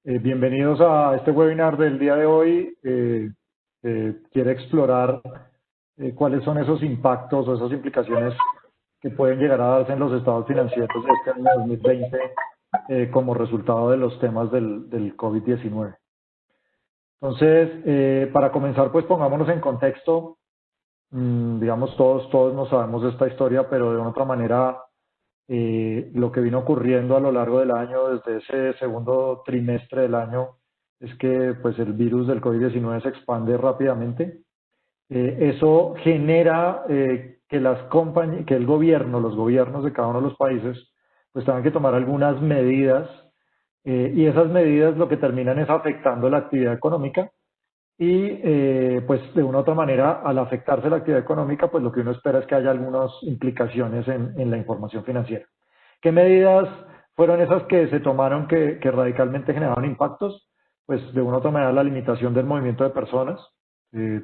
Bienvenidos a este webinar del día de hoy. Quiere explorar cuáles son esos impactos o esas implicaciones que pueden llegar a darse en los estados financieros de este año 2020 como resultado de los temas del COVID-19. Entonces, para comenzar, pues pongámonos en contexto. Digamos, todos no sabemos esta historia, pero de una otra manera lo que vino ocurriendo a lo largo del año, desde ese segundo trimestre del año, es que pues, el virus del COVID-19 se expande rápidamente. Eso genera que el gobierno, los gobiernos de cada uno de los países, pues tengan que tomar algunas medidas, y esas medidas lo que terminan es afectando la actividad económica y pues de una u otra manera, al afectarse la actividad económica, pues lo que uno espera es que haya algunas implicaciones en la información financiera. ¿Qué medidas fueron esas que se tomaron que radicalmente generaron impactos? Pues de una u otra manera la limitación del movimiento de personas,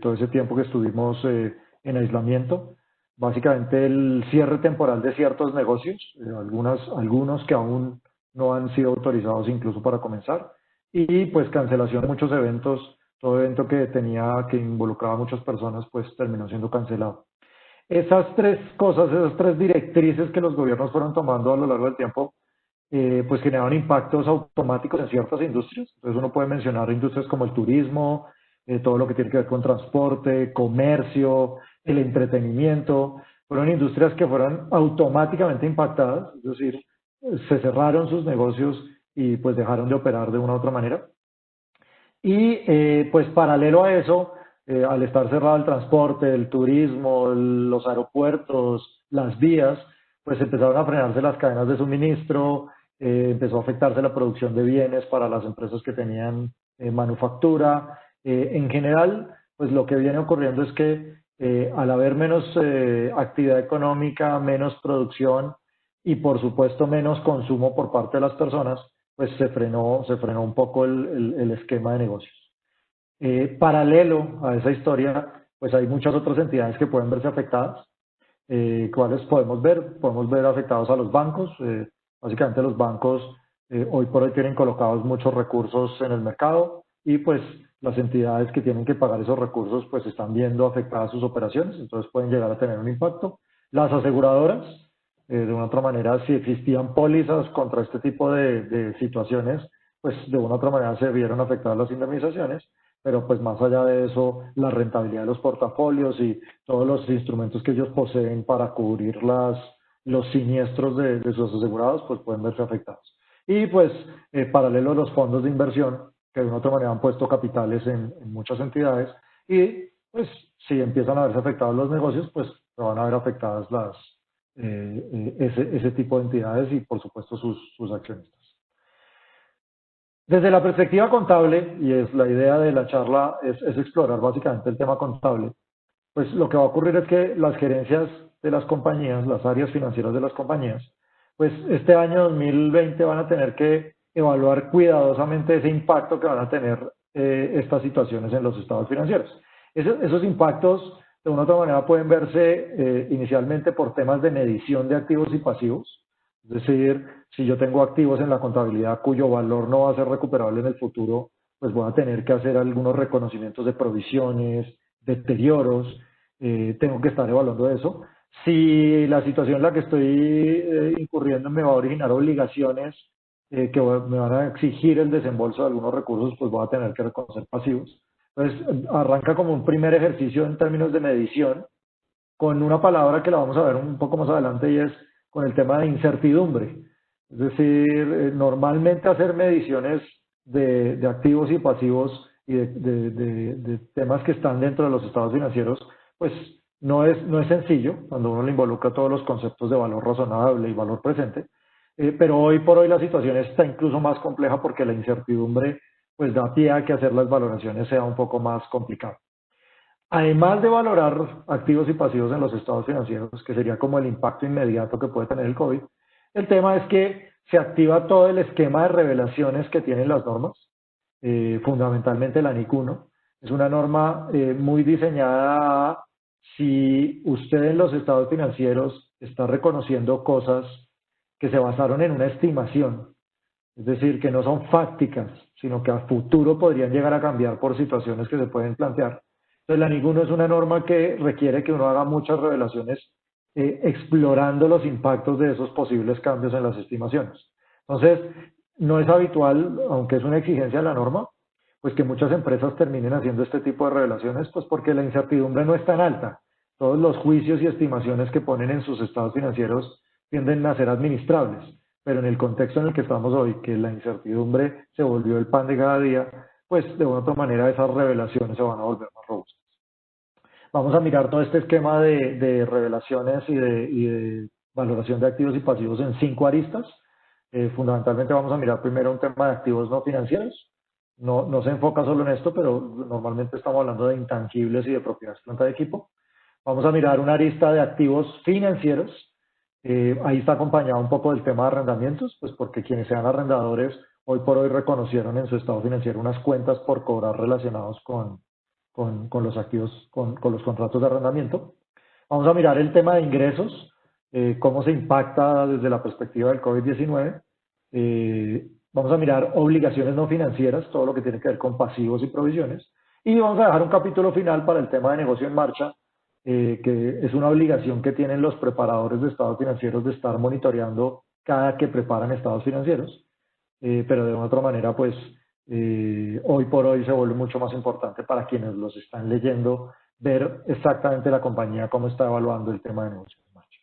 todo ese tiempo que estuvimos en aislamiento, básicamente el cierre temporal de ciertos negocios, algunos que aún no han sido autorizados incluso para comenzar, y pues cancelación de muchos eventos. Todo evento que involucraba a muchas personas, pues terminó siendo cancelado. Esas tres cosas, esas tres directrices que los gobiernos fueron tomando a lo largo del tiempo, pues generaron impactos automáticos en ciertas industrias. Entonces uno puede mencionar industrias como el turismo, todo lo que tiene que ver con transporte, comercio, el entretenimiento. Fueron industrias que fueron automáticamente impactadas, es decir, se cerraron sus negocios y pues dejaron de operar de una u otra manera. Y pues paralelo a eso, al estar cerrado el transporte, el turismo, los aeropuertos, las vías, pues empezaron a frenarse las cadenas de suministro, empezó a afectarse la producción de bienes para las empresas que tenían manufactura. En general, pues lo que viene ocurriendo es que al haber menos actividad económica, menos producción y por supuesto menos consumo por parte de las personas, pues se frenó un poco el esquema de negocios. Paralelo a esa historia, pues hay muchas otras entidades que pueden verse afectadas. ¿Cuáles podemos ver? Podemos ver afectados a los bancos. Básicamente los bancos hoy por hoy tienen colocados muchos recursos en el mercado y pues las entidades que tienen que pagar esos recursos pues están viendo afectadas sus operaciones, entonces pueden llegar a tener un impacto. Las aseguradoras, de una otra manera, si existían pólizas contra este tipo de situaciones, pues de una u otra manera se vieron afectadas las indemnizaciones, pero pues más allá de eso, la rentabilidad de los portafolios y todos los instrumentos que ellos poseen para cubrir los siniestros de sus asegurados, pues pueden verse afectados. Y pues, paralelo a los fondos de inversión, que de una u otra manera han puesto capitales en muchas entidades, y pues si empiezan a verse afectados los negocios, pues se van a ver afectadas ese tipo de entidades y por supuesto sus accionistas. Desde la perspectiva contable, y es la idea de la charla, es explorar básicamente el tema contable, pues lo que va a ocurrir es que las gerencias de las compañías, las áreas financieras de las compañías, pues este año 2020 van a tener que evaluar cuidadosamente ese impacto que van a tener estas situaciones en los estados financieros. Esos impactos, de una u otra manera, pueden verse inicialmente por temas de medición de activos y pasivos. Es decir, si yo tengo activos en la contabilidad cuyo valor no va a ser recuperable en el futuro, pues voy a tener que hacer algunos reconocimientos de provisiones, deterioros, tengo que estar evaluando eso. Si la situación en la que estoy incurriendo me va a originar obligaciones que me van a exigir el desembolso de algunos recursos, pues voy a tener que reconocer pasivos. Entonces, arranca como un primer ejercicio en términos de medición, con una palabra que la vamos a ver un poco más adelante y es con el tema de incertidumbre. Es decir, normalmente hacer mediciones de activos y pasivos y de temas que están dentro de los estados financieros, pues no es sencillo cuando uno le involucra todos los conceptos de valor razonable y valor presente, pero hoy por hoy la situación está incluso más compleja porque la incertidumbre pues da pie a que hacer las valoraciones sea un poco más complicado. Además de valorar activos y pasivos en los estados financieros, que sería como el impacto inmediato que puede tener el COVID, el tema es que se activa todo el esquema de revelaciones que tienen las normas, fundamentalmente la NIC 1. Es una norma muy diseñada a, si usted en los estados financieros está reconociendo cosas que se basaron en una estimación, es decir, que no son fácticas, sino que a futuro podrían llegar a cambiar por situaciones que se pueden plantear. Entonces, la NIC 1 es una norma que requiere que uno haga muchas revelaciones explorando los impactos de esos posibles cambios en las estimaciones. Entonces, no es habitual, aunque es una exigencia de la norma, pues que muchas empresas terminen haciendo este tipo de revelaciones, pues porque la incertidumbre no es tan alta. Todos los juicios y estimaciones que ponen en sus estados financieros tienden a ser administrables, pero en el contexto en el que estamos hoy, que la incertidumbre se volvió el pan de cada día, pues de una u otra manera esas revelaciones se van a volver más robustas. Vamos a mirar todo este esquema de revelaciones y de valoración de activos y pasivos en 5 aristas. Fundamentalmente vamos a mirar primero un tema de activos no financieros. No se enfoca solo en esto, pero normalmente estamos hablando de intangibles y de propiedades planta de equipo. Vamos a mirar una arista de activos financieros. Ahí está acompañado un poco del tema de arrendamientos, pues porque quienes sean arrendadores hoy por hoy reconocieron en su estado financiero unas cuentas por cobrar relacionados con los activos, con los contratos de arrendamiento. Vamos a mirar el tema de ingresos, cómo se impacta desde la perspectiva del COVID-19. Vamos a mirar obligaciones no financieras, todo lo que tiene que ver con pasivos y provisiones. Y vamos a dejar un capítulo final para el tema de negocio en marcha, que es una obligación que tienen los preparadores de estados financieros de estar monitoreando cada que preparan estados financieros, pero de otra manera, pues hoy por hoy se vuelve mucho más importante para quienes los están leyendo ver exactamente la compañía cómo está evaluando el tema de negocio en marcha.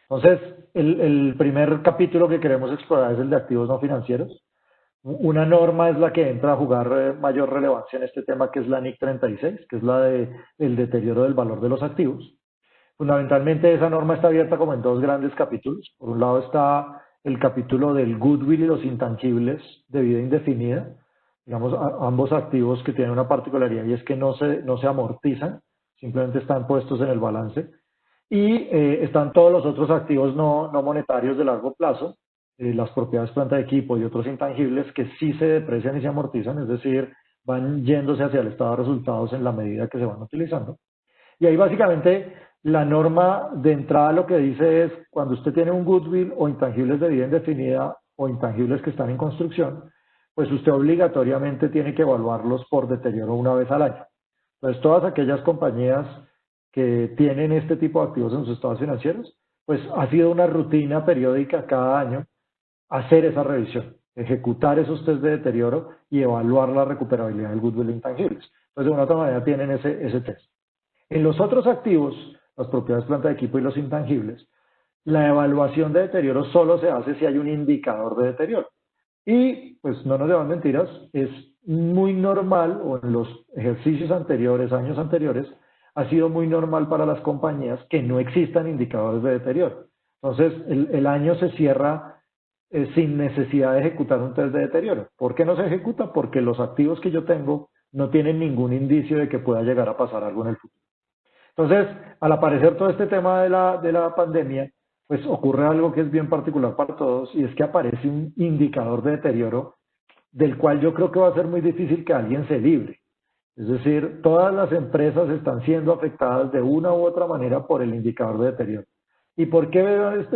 Entonces, el primer capítulo que queremos explorar es el de activos no financieros. Una norma es la que entra a jugar mayor relevancia en este tema, que es la NIC 36, que es la del deterioro del valor de los activos. Fundamentalmente esa norma está abierta como en 2 grandes capítulos. Por un lado está el capítulo del goodwill y los intangibles de vida indefinida, digamos, ambos activos que tienen una particularidad y es que no se amortizan, simplemente están puestos en el balance. Y están todos los otros activos no monetarios de largo plazo, las propiedades planta de equipo y otros intangibles que sí se deprecian y se amortizan, es decir, van yéndose hacia el estado de resultados en la medida que se van utilizando. Y ahí básicamente la norma de entrada lo que dice es, cuando usted tiene un goodwill o intangibles de vida indefinida o intangibles que están en construcción, pues usted obligatoriamente tiene que evaluarlos por deterioro una vez al año. Entonces, todas aquellas compañías que tienen este tipo de activos en sus estados financieros, pues ha sido una rutina periódica cada año hacer esa revisión, ejecutar esos test de deterioro y evaluar la recuperabilidad del goodwill intangibles. Entonces, de una u otra manera tienen ese test. En los otros activos, las propiedades planta de equipo y los intangibles, la evaluación de deterioro solo se hace si hay un indicador de deterioro. Y, pues no nos llevan mentiras, es muy normal, o en los ejercicios anteriores, años anteriores, ha sido muy normal para las compañías que no existan indicadores de deterioro. Entonces, el año se cierra sin necesidad de ejecutar un test de deterioro. ¿Por qué no se ejecuta? Porque los activos que yo tengo no tienen ningún indicio de que pueda llegar a pasar algo en el futuro. Entonces, al aparecer todo este tema de la pandemia, pues ocurre algo que es bien particular para todos y es que aparece un indicador de deterioro del cual yo creo que va a ser muy difícil que alguien se libre. Es decir, todas las empresas están siendo afectadas de una u otra manera por el indicador de deterioro. ¿Y por qué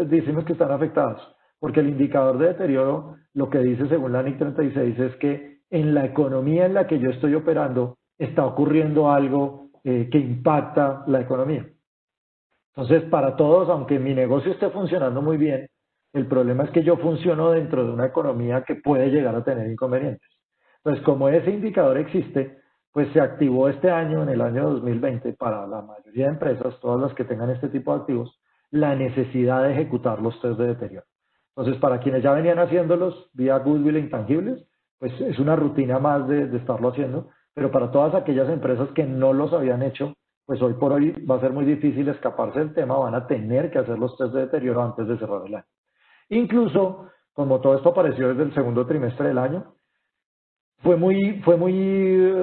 decimos que están afectadas? Porque el indicador de deterioro, lo que dice según la NIC 36 es que en la economía en la que yo estoy operando está ocurriendo algo que impacta la economía. Entonces, para todos, aunque mi negocio esté funcionando muy bien, el problema es que yo funciono dentro de una economía que puede llegar a tener inconvenientes. Pues como ese indicador existe, pues se activó este año, en el año 2020, para la mayoría de empresas, todas las que tengan este tipo de activos, la necesidad de ejecutar los test de deterioro. Entonces, para quienes ya venían haciéndolos vía goodwill e intangibles, pues es una rutina más de estarlo haciendo, pero para todas aquellas empresas que no los habían hecho, pues hoy por hoy va a ser muy difícil escaparse del tema, van a tener que hacer los test de deterioro antes de cerrar el año. Incluso, como todo esto apareció desde el segundo trimestre del año, fue muy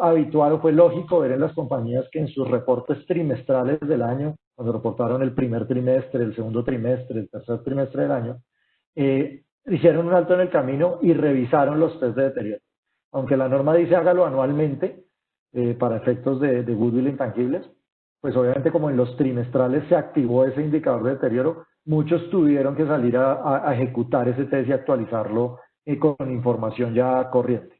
habitual o fue lógico ver en las compañías que en sus reportes trimestrales del año, cuando reportaron el primer trimestre, el segundo trimestre, el tercer trimestre del año, hicieron un alto en el camino y revisaron los test de deterioro. Aunque la norma dice hágalo anualmente para efectos de goodwill intangibles, pues obviamente como en los trimestrales se activó ese indicador de deterioro, muchos tuvieron que salir a ejecutar ese test y actualizarlo con información ya corriente.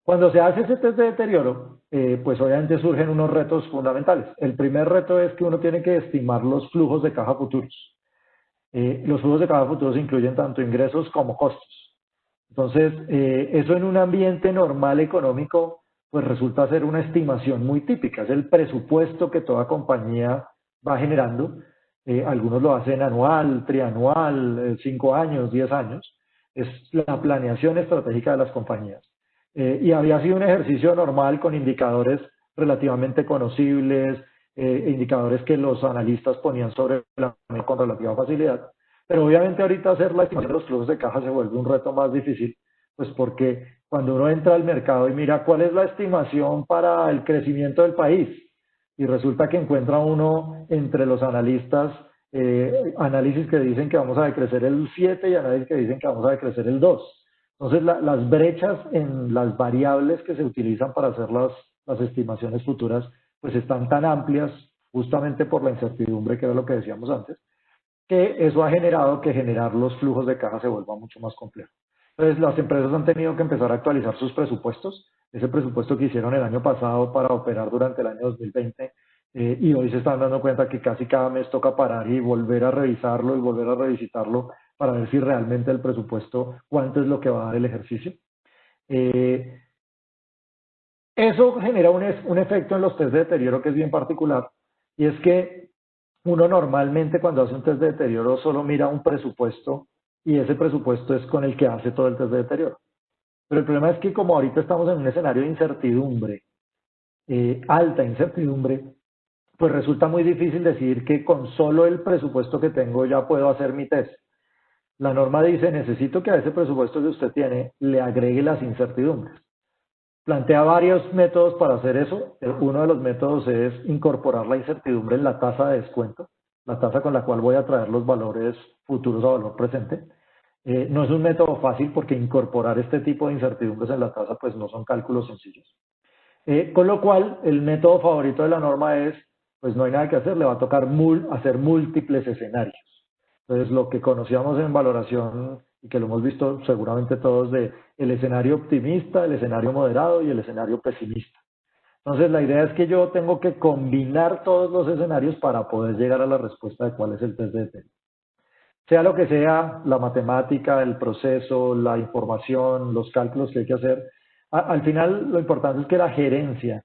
Cuando se hace ese test de deterioro, pues obviamente surgen unos retos fundamentales. El primer reto es que uno tiene que estimar los flujos de caja futuros. Los flujos de caja futuros incluyen tanto ingresos como costos. Entonces, eso en un ambiente normal económico, pues resulta ser una estimación muy típica. Es el presupuesto que toda compañía va generando. Algunos lo hacen anual, trianual, 5 años, 10 años. Es la planeación estratégica de las compañías. Y había sido un ejercicio normal con indicadores relativamente conocibles, indicadores que los analistas ponían sobre la mesa con relativa facilidad. Pero obviamente ahorita hacer la estimación de los flujos de caja se vuelve un reto más difícil, pues porque cuando uno entra al mercado y mira cuál es la estimación para el crecimiento del país, y resulta que encuentra uno entre los analistas análisis que dicen que vamos a decrecer el 7 y análisis que dicen que vamos a decrecer el 2. Entonces, las brechas en las variables que se utilizan para hacer las estimaciones futuras, pues están tan amplias, justamente por la incertidumbre, que era lo que decíamos antes, que eso ha generado que generar los flujos de caja se vuelva mucho más complejo. Entonces, las empresas han tenido que empezar a actualizar sus presupuestos. Ese presupuesto que hicieron el año pasado para operar durante el año 2020, y hoy se están dando cuenta que casi cada mes toca parar y volver a revisarlo y volver a revisitarlo para ver si realmente el presupuesto, cuánto es lo que va a dar el ejercicio. Eso genera un efecto en los test de deterioro que es bien particular, y es que uno normalmente cuando hace un test de deterioro solo mira un presupuesto y ese presupuesto es con el que hace todo el test de deterioro. Pero el problema es que como ahorita estamos en un escenario de incertidumbre, alta incertidumbre, pues resulta muy difícil decir que con solo el presupuesto que tengo ya puedo hacer mi test. La norma dice, necesito que a ese presupuesto que usted tiene le agregue las incertidumbres. Plantea varios métodos para hacer eso. Uno de los métodos es incorporar la incertidumbre en la tasa de descuento, la tasa con la cual voy a traer los valores futuros a valor presente. No es un método fácil porque incorporar este tipo de incertidumbres en la tasa pues no son cálculos sencillos. Con lo cual, el método favorito de la norma es, pues no hay nada que hacer, le va a tocar hacer múltiples escenarios. Entonces, lo que conocíamos en valoración y que lo hemos visto seguramente todos de el escenario optimista, el escenario moderado y el escenario pesimista. Entonces, la idea es que yo tengo que combinar todos los escenarios para poder llegar a la respuesta de cuál es el test de deterioro. Sea lo que sea, la matemática, el proceso, la información, los cálculos que hay que hacer, al final lo importante es que la gerencia,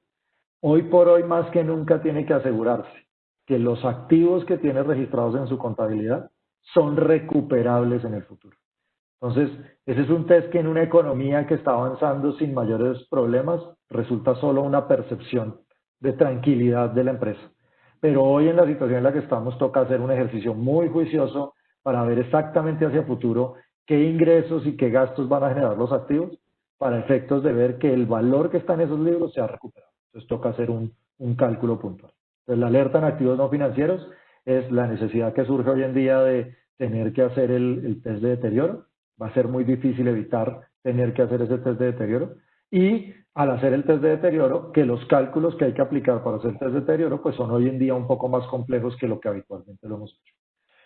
hoy por hoy más que nunca, tiene que asegurarse que los activos que tiene registrados en su contabilidad son recuperables en el futuro. Entonces, ese es un test que en una economía que está avanzando sin mayores problemas resulta solo una percepción de tranquilidad de la empresa. Pero hoy en la situación en la que estamos toca hacer un ejercicio muy juicioso para ver exactamente hacia futuro qué ingresos y qué gastos van a generar los activos para efectos de ver que el valor que está en esos libros se ha recuperado. Entonces toca hacer un cálculo puntual. Entonces la alerta en activos no financieros es la necesidad que surge hoy en día de tener que hacer el test de deterioro. Va a ser muy difícil evitar tener que hacer ese test de deterioro. Y al hacer el test de deterioro, que los cálculos que hay que aplicar para hacer el test de deterioro, pues son hoy en día un poco más complejos que lo que habitualmente lo hemos hecho.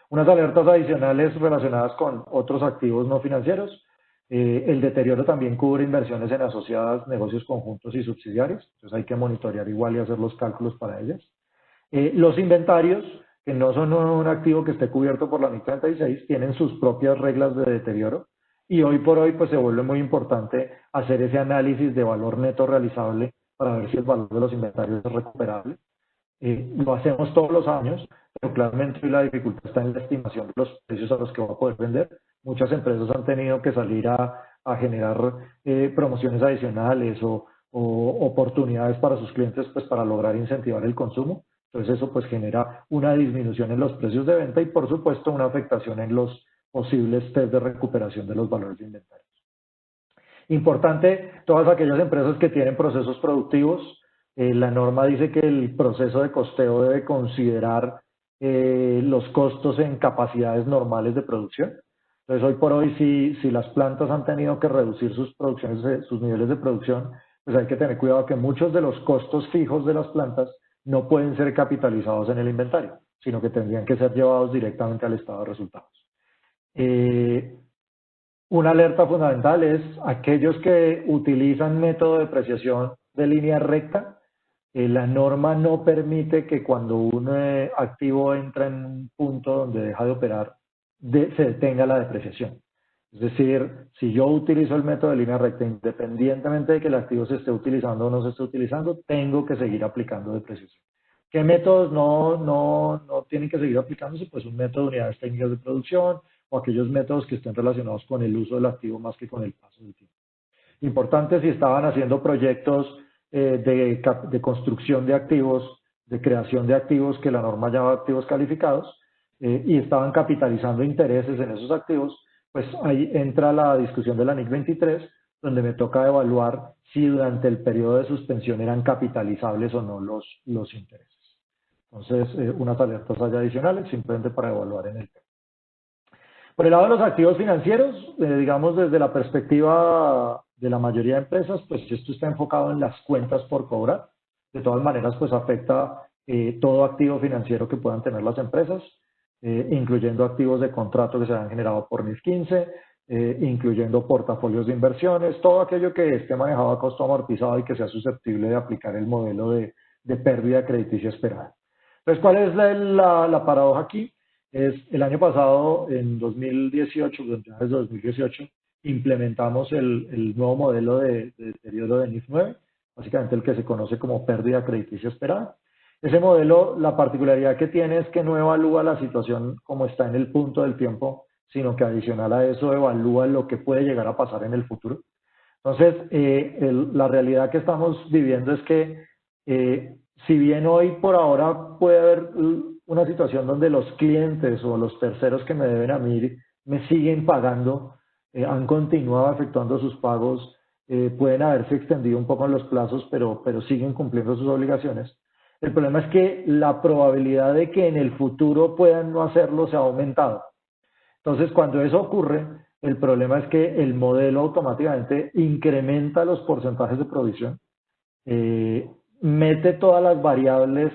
Unas alertas adicionales relacionadas con otros activos no financieros. El deterioro también cubre inversiones en asociadas, negocios conjuntos y subsidiarios. Entonces hay que monitorear igual y hacer los cálculos para ellas. Los inventarios, que no son un activo que esté cubierto por la NIC 36, tienen sus propias reglas de deterioro y hoy por hoy pues se vuelve muy importante hacer ese análisis de valor neto realizable para ver si el valor de los inventarios es recuperable. Lo hacemos todos los años, pero claramente hoy la dificultad está en la estimación de los precios a los que va a poder vender. Muchas empresas han tenido que salir a generar promociones adicionales o oportunidades para sus clientes pues para lograr incentivar el consumo. Entonces eso pues genera una disminución en los precios de venta y por supuesto una afectación en los posibles test de recuperación de los valores de inventario. Importante, todas aquellas empresas que tienen procesos productivos, la norma dice que el proceso de costeo debe considerar los costos en capacidades normales de producción. Entonces, hoy por hoy, si las plantas han tenido que reducir sus producciones, sus niveles de producción, pues hay que tener cuidado que muchos de los costos fijos de las plantas no pueden ser capitalizados en el inventario, sino que tendrían que ser llevados directamente al estado de resultados. Una alerta fundamental es aquellos que utilizan método de depreciación de línea recta. La norma no permite que cuando un activo entra en un punto donde deja de operar, se detenga la depreciación. Es decir, si yo utilizo el método de línea recta, independientemente de que el activo se esté utilizando o no se esté utilizando, tengo que seguir aplicando depreciación. ¿Qué métodos no tienen que seguir aplicándose? Pues un método de unidades técnicas de producción o aquellos métodos que estén relacionados con el uso del activo más que con el paso del tiempo. Importante si estaban haciendo proyectos de construcción de activos, de creación de activos que la norma llama activos calificados, y estaban capitalizando intereses en esos activos, pues ahí entra la discusión de la NIC 23, donde me toca evaluar si durante el periodo de suspensión eran capitalizables o no los intereses. Entonces, unas alertas allá adicionales simplemente para evaluar en el tema. Por el lado de los activos financieros, digamos desde la perspectiva de la mayoría de empresas, pues esto está enfocado en las cuentas por cobrar. De todas maneras, pues afecta todo activo financiero que puedan tener las empresas, incluyendo activos de contrato que se han generado por NIF 15, incluyendo portafolios de inversiones, todo aquello que esté manejado a costo amortizado y que sea susceptible de aplicar el modelo de pérdida crediticia esperada. Entonces, ¿cuál es la paradoja aquí? El año pasado, en 2018, desde 2018, implementamos el nuevo modelo de deterioro de NIF 9, básicamente el que se conoce como pérdida crediticia esperada. Ese modelo, la particularidad que tiene es que no evalúa la situación como está en el punto del tiempo, sino que adicional a eso evalúa lo que puede llegar a pasar en el futuro. Entonces, la realidad que estamos viviendo es que si bien hoy por ahora puede haber una situación donde los clientes o los terceros que me deben a mí me siguen pagando, han continuado efectuando sus pagos, pueden haberse extendido un poco en los plazos, pero siguen cumpliendo sus obligaciones. El problema es que la probabilidad de que en el futuro puedan no hacerlo se ha aumentado. Entonces, cuando eso ocurre, el problema es que el modelo automáticamente incrementa los porcentajes de provisión, mete todas las variables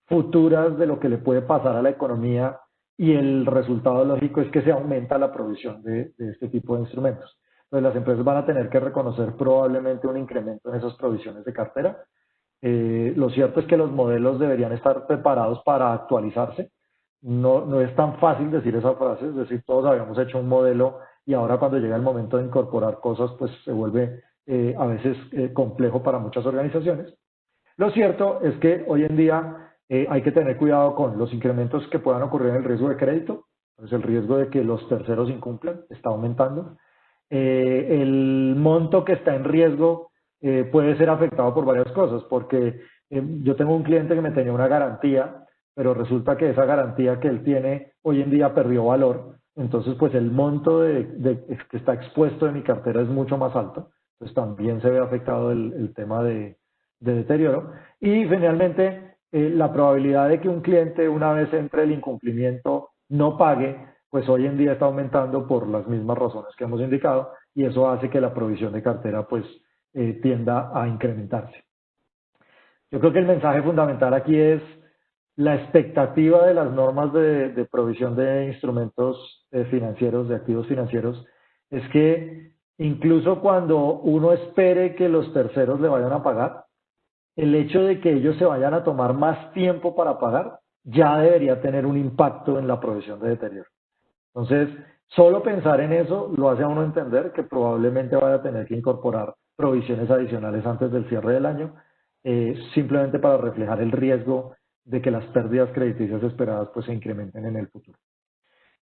futuras de lo que le puede pasar a la economía y el resultado lógico es que se aumenta la provisión de este tipo de instrumentos. Entonces las empresas van a tener que reconocer probablemente un incremento en esas provisiones de cartera. Lo cierto es que los modelos deberían estar preparados para actualizarse. No es tan fácil decir esa frase, es decir, todos habíamos hecho un modelo y ahora cuando llega el momento de incorporar cosas, pues se vuelve a veces complejo para muchas organizaciones. Lo cierto es que hoy en día hay que tener cuidado con los incrementos que puedan ocurrir en el riesgo de crédito, pues el riesgo de que los terceros incumplan está aumentando. El monto que está en riesgo puede ser afectado por varias cosas, porque yo tengo un cliente que me tenía una garantía, pero resulta que esa garantía que él tiene hoy en día perdió valor, entonces pues el monto que está expuesto de mi cartera es mucho más alto, entonces también se ve afectado el tema de deterioro. Y finalmente, la probabilidad de que un cliente, una vez entre el incumplimiento, no pague, pues hoy en día está aumentando por las mismas razones que hemos indicado y eso hace que la provisión de cartera pues tienda a incrementarse. Yo creo que el mensaje fundamental aquí es la expectativa de las normas de provisión de instrumentos financieros, de activos financieros, es que incluso cuando uno espere que los terceros le vayan a pagar, el hecho de que ellos se vayan a tomar más tiempo para pagar ya debería tener un impacto en la provisión de deterioro. Entonces, solo pensar en eso lo hace a uno entender que probablemente vaya a tener que incorporar provisiones adicionales antes del cierre del año, simplemente para reflejar el riesgo de que las pérdidas crediticias esperadas pues se incrementen en el futuro.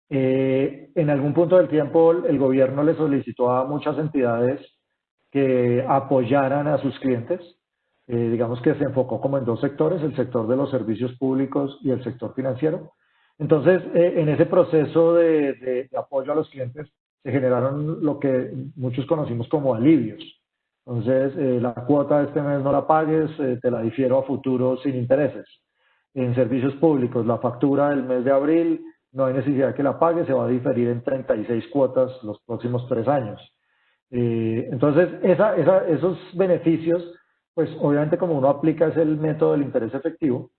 En algún punto del tiempo el gobierno le solicitó a muchas entidades que apoyaran a sus clientes. Digamos que se enfocó como en dos sectores, el sector de los servicios públicos y el sector financiero. Entonces, en ese proceso de apoyo a los clientes se generaron lo que muchos conocimos como alivios. Entonces, la cuota de este mes no la pagues, te la difiero a futuro sin intereses. En servicios públicos, la factura del mes de abril no hay necesidad que la pague, se va a diferir en 36 cuotas los próximos 3 años. Entonces, esos beneficios, pues obviamente como uno aplica el método del interés efectivo,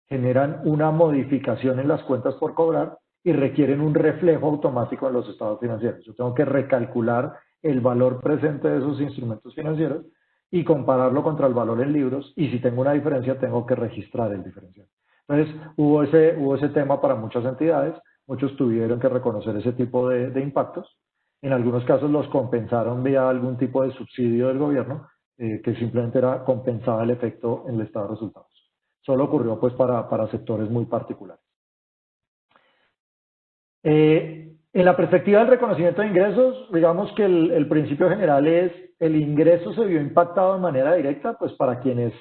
generan una modificación en las cuentas por cobrar y requieren un reflejo automático en los estados financieros. Yo tengo que recalcular el valor presente de esos instrumentos financieros y compararlo contra el valor en libros, y si tengo una diferencia tengo que registrar el diferencial. Entonces hubo ese tema para muchas entidades, muchos tuvieron que reconocer ese tipo de impactos. En algunos casos los compensaron vía algún tipo de subsidio del gobierno, que simplemente compensaba el efecto en el estado de resultados. Solo ocurrió pues para sectores muy particulares. En la perspectiva del reconocimiento de ingresos, digamos que el principio general es el ingreso se vio impactado de manera directa, pues para quienes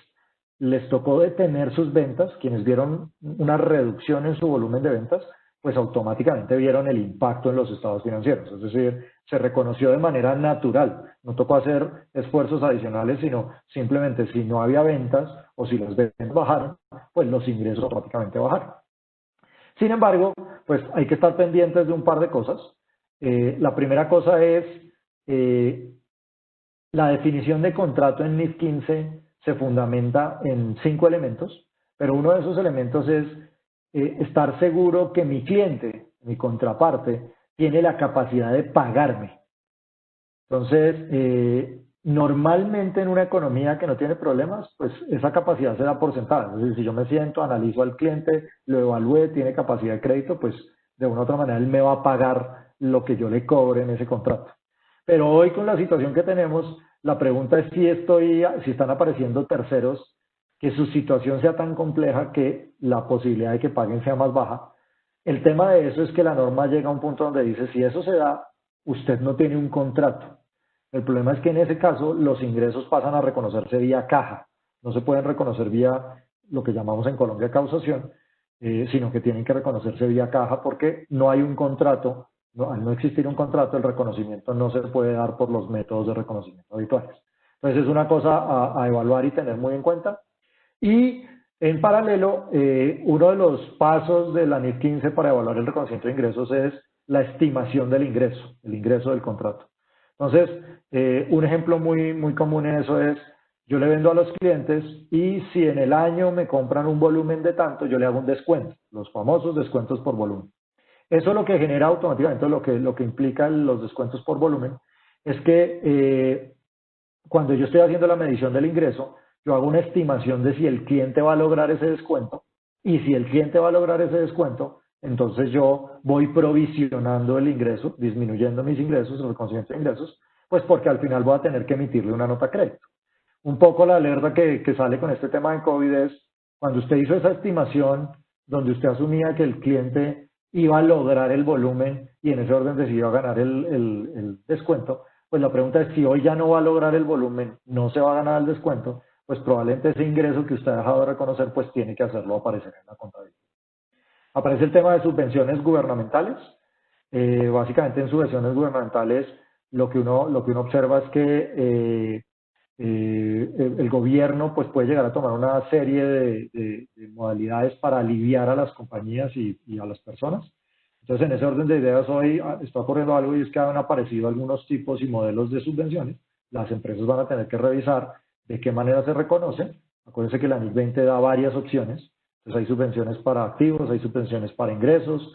les tocó detener sus ventas, quienes vieron una reducción en su volumen de ventas, pues automáticamente vieron el impacto en los estados financieros. Es decir, se reconoció de manera natural. No tocó hacer esfuerzos adicionales, sino simplemente si no había ventas o si las ventas bajaron, pues los ingresos automáticamente bajaron. Sin embargo, pues hay que estar pendientes de un par de cosas. La primera cosa es la definición de contrato en NIF 15 se fundamenta en 5 elementos, pero uno de esos elementos es estar seguro que mi cliente, mi contraparte, tiene la capacidad de pagarme. Entonces, normalmente en una economía que no tiene problemas, pues esa capacidad se da por sentada. Es decir, si yo me siento, analizo al cliente, lo evalúe, tiene capacidad de crédito, pues de una u otra manera él me va a pagar lo que yo le cobre en ese contrato. Pero hoy con la situación que tenemos, la pregunta es si están apareciendo terceros que su situación sea tan compleja que la posibilidad de que paguen sea más baja. El tema de eso es que la norma llega a un punto donde dice, si eso se da, usted no tiene un contrato. El problema es que en ese caso los ingresos pasan a reconocerse vía caja. No se pueden reconocer vía lo que llamamos en Colombia causación, sino que tienen que reconocerse vía caja porque no hay un contrato. Al no existir un contrato, el reconocimiento no se puede dar por los métodos de reconocimiento habituales. Entonces es una cosa a evaluar y tener muy en cuenta. Y en paralelo, uno de los pasos de la NIF 15 para evaluar el reconocimiento de ingresos es la estimación del ingreso, el ingreso del contrato. Entonces, un ejemplo muy común en eso es, yo le vendo a los clientes y si en el año me compran un volumen de tanto, yo le hago un descuento, los famosos descuentos por volumen. Eso lo que genera automáticamente, lo que implica los descuentos por volumen, es que cuando yo estoy haciendo la medición del ingreso, yo hago una estimación de si el cliente va a lograr ese descuento, y si el cliente va a lograr ese descuento, entonces yo voy provisionando el ingreso, disminuyendo mis ingresos, el reconocimiento de ingresos, pues porque al final voy a tener que emitirle una nota crédito. Un poco la alerta que sale con este tema de COVID es, cuando usted hizo esa estimación, donde usted asumía que el cliente iba a lograr el volumen y en ese orden decidió ganar el descuento, pues la pregunta es si hoy ya no va a lograr el volumen, no se va a ganar el descuento, pues probablemente ese ingreso que usted ha dejado de reconocer, pues tiene que hacerlo aparecer en la contabilidad. Aparece el tema de subvenciones gubernamentales. Básicamente en subvenciones gubernamentales lo que uno observa es que el gobierno pues puede llegar a tomar una serie de modalidades para aliviar a las compañías y a las personas. Entonces, en ese orden de ideas, hoy está ocurriendo algo y es que han aparecido algunos tipos y modelos de subvenciones. Las empresas van a tener que revisar de qué manera se reconocen. Acuérdense que la NIC 20 da varias opciones. Entonces, hay subvenciones para activos, hay subvenciones para ingresos.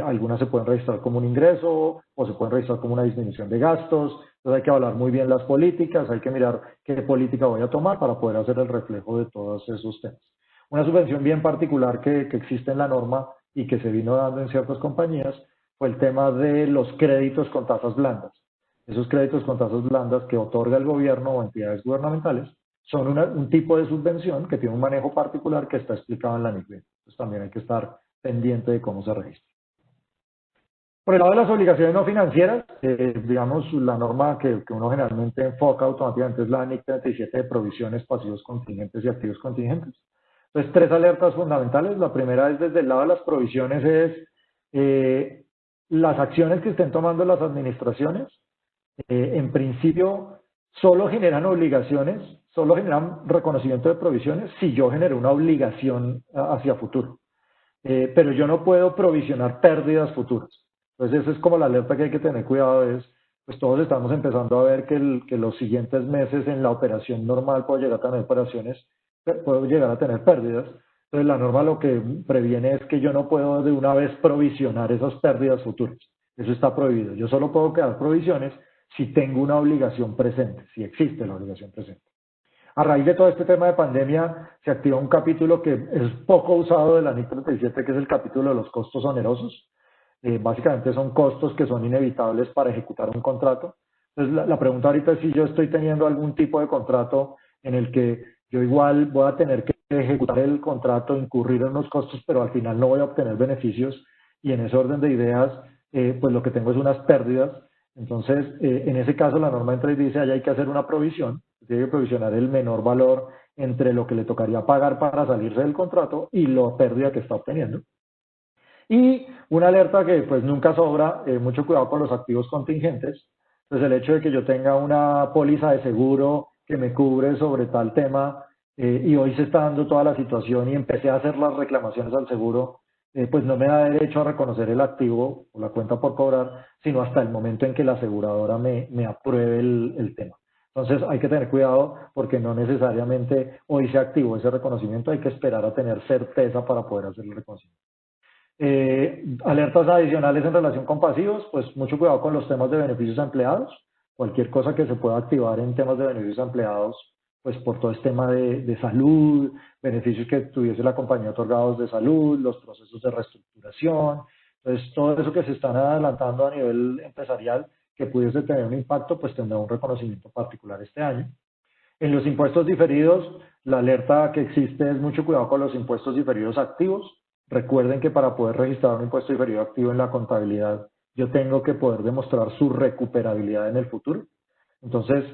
Algunas se pueden registrar como un ingreso o se pueden registrar como una disminución de gastos. Entonces, hay que evaluar muy bien las políticas, hay que mirar qué política voy a tomar para poder hacer el reflejo de todos esos temas. Una subvención bien particular que existe en la norma y que se vino dando en ciertas compañías fue el tema de los créditos con tasas blandas. Esos créditos con tasas blandas que otorga el gobierno o entidades gubernamentales son un tipo de subvención que tiene un manejo particular que está explicado en la NIC 20. Entonces también hay que estar pendiente de cómo se registra. Por el lado de las obligaciones no financieras, digamos, la norma que uno generalmente enfoca automáticamente es la NIC 37 de provisiones, pasivos contingentes y activos contingentes. Entonces, 3 alertas fundamentales. La primera es desde el lado de las provisiones es las acciones que estén tomando las administraciones, en principio, solo generan obligaciones, solo generan reconocimiento de provisiones si yo generé una obligación hacia futuro. Pero yo no puedo provisionar pérdidas futuras. Entonces, esa es como la alerta que hay que tener cuidado, pues todos estamos empezando a ver que los siguientes meses en la operación normal puedo llegar a tener puedo llegar a tener pérdidas. Entonces la norma lo que previene es que yo no puedo de una vez provisionar esas pérdidas futuras. Eso está prohibido. Yo solo puedo crear provisiones si tengo una obligación presente, si existe la obligación presente. A raíz de todo este tema de pandemia, se activa un capítulo que es poco usado de la NIC 37, que es el capítulo de los costos onerosos. Básicamente son costos que son inevitables para ejecutar un contrato. Entonces, la pregunta ahorita es si yo estoy teniendo algún tipo de contrato en el que yo igual voy a tener que ejecutar el contrato, incurrir en unos costos, pero al final no voy a obtener beneficios, y en ese orden de ideas, pues lo que tengo es unas pérdidas. Entonces, en ese caso, la norma entra y dice, allá hay que hacer una provisión, tiene que provisionar el menor valor entre lo que le tocaría pagar para salirse del contrato y la pérdida que está obteniendo. Y una alerta que pues nunca sobra, mucho cuidado con los activos contingentes. Entonces el hecho de que yo tenga una póliza de seguro que me cubre sobre tal tema, y hoy se está dando toda la situación y empecé a hacer las reclamaciones al seguro, pues no me da derecho a reconocer el activo o la cuenta por cobrar, sino hasta el momento en que la aseguradora me apruebe el tema. Entonces hay que tener cuidado porque no necesariamente hoy se activó ese reconocimiento, hay que esperar a tener certeza para poder hacer el reconocimiento. Alertas adicionales en relación con pasivos, pues mucho cuidado con los temas de beneficios a empleados. Cualquier cosa que se pueda activar en temas de beneficios a empleados, pues por todo este tema de salud, beneficios que tuviese la compañía otorgados de salud, los procesos de reestructuración. Entonces, todo eso que se están adelantando a nivel empresarial que pudiese tener un impacto, pues tendrá un reconocimiento particular este año. En los impuestos diferidos, la alerta que existe es mucho cuidado con los impuestos diferidos activos. Recuerden que para poder registrar un impuesto diferido activo en la contabilidad, yo tengo que poder demostrar su recuperabilidad en el futuro. Entonces,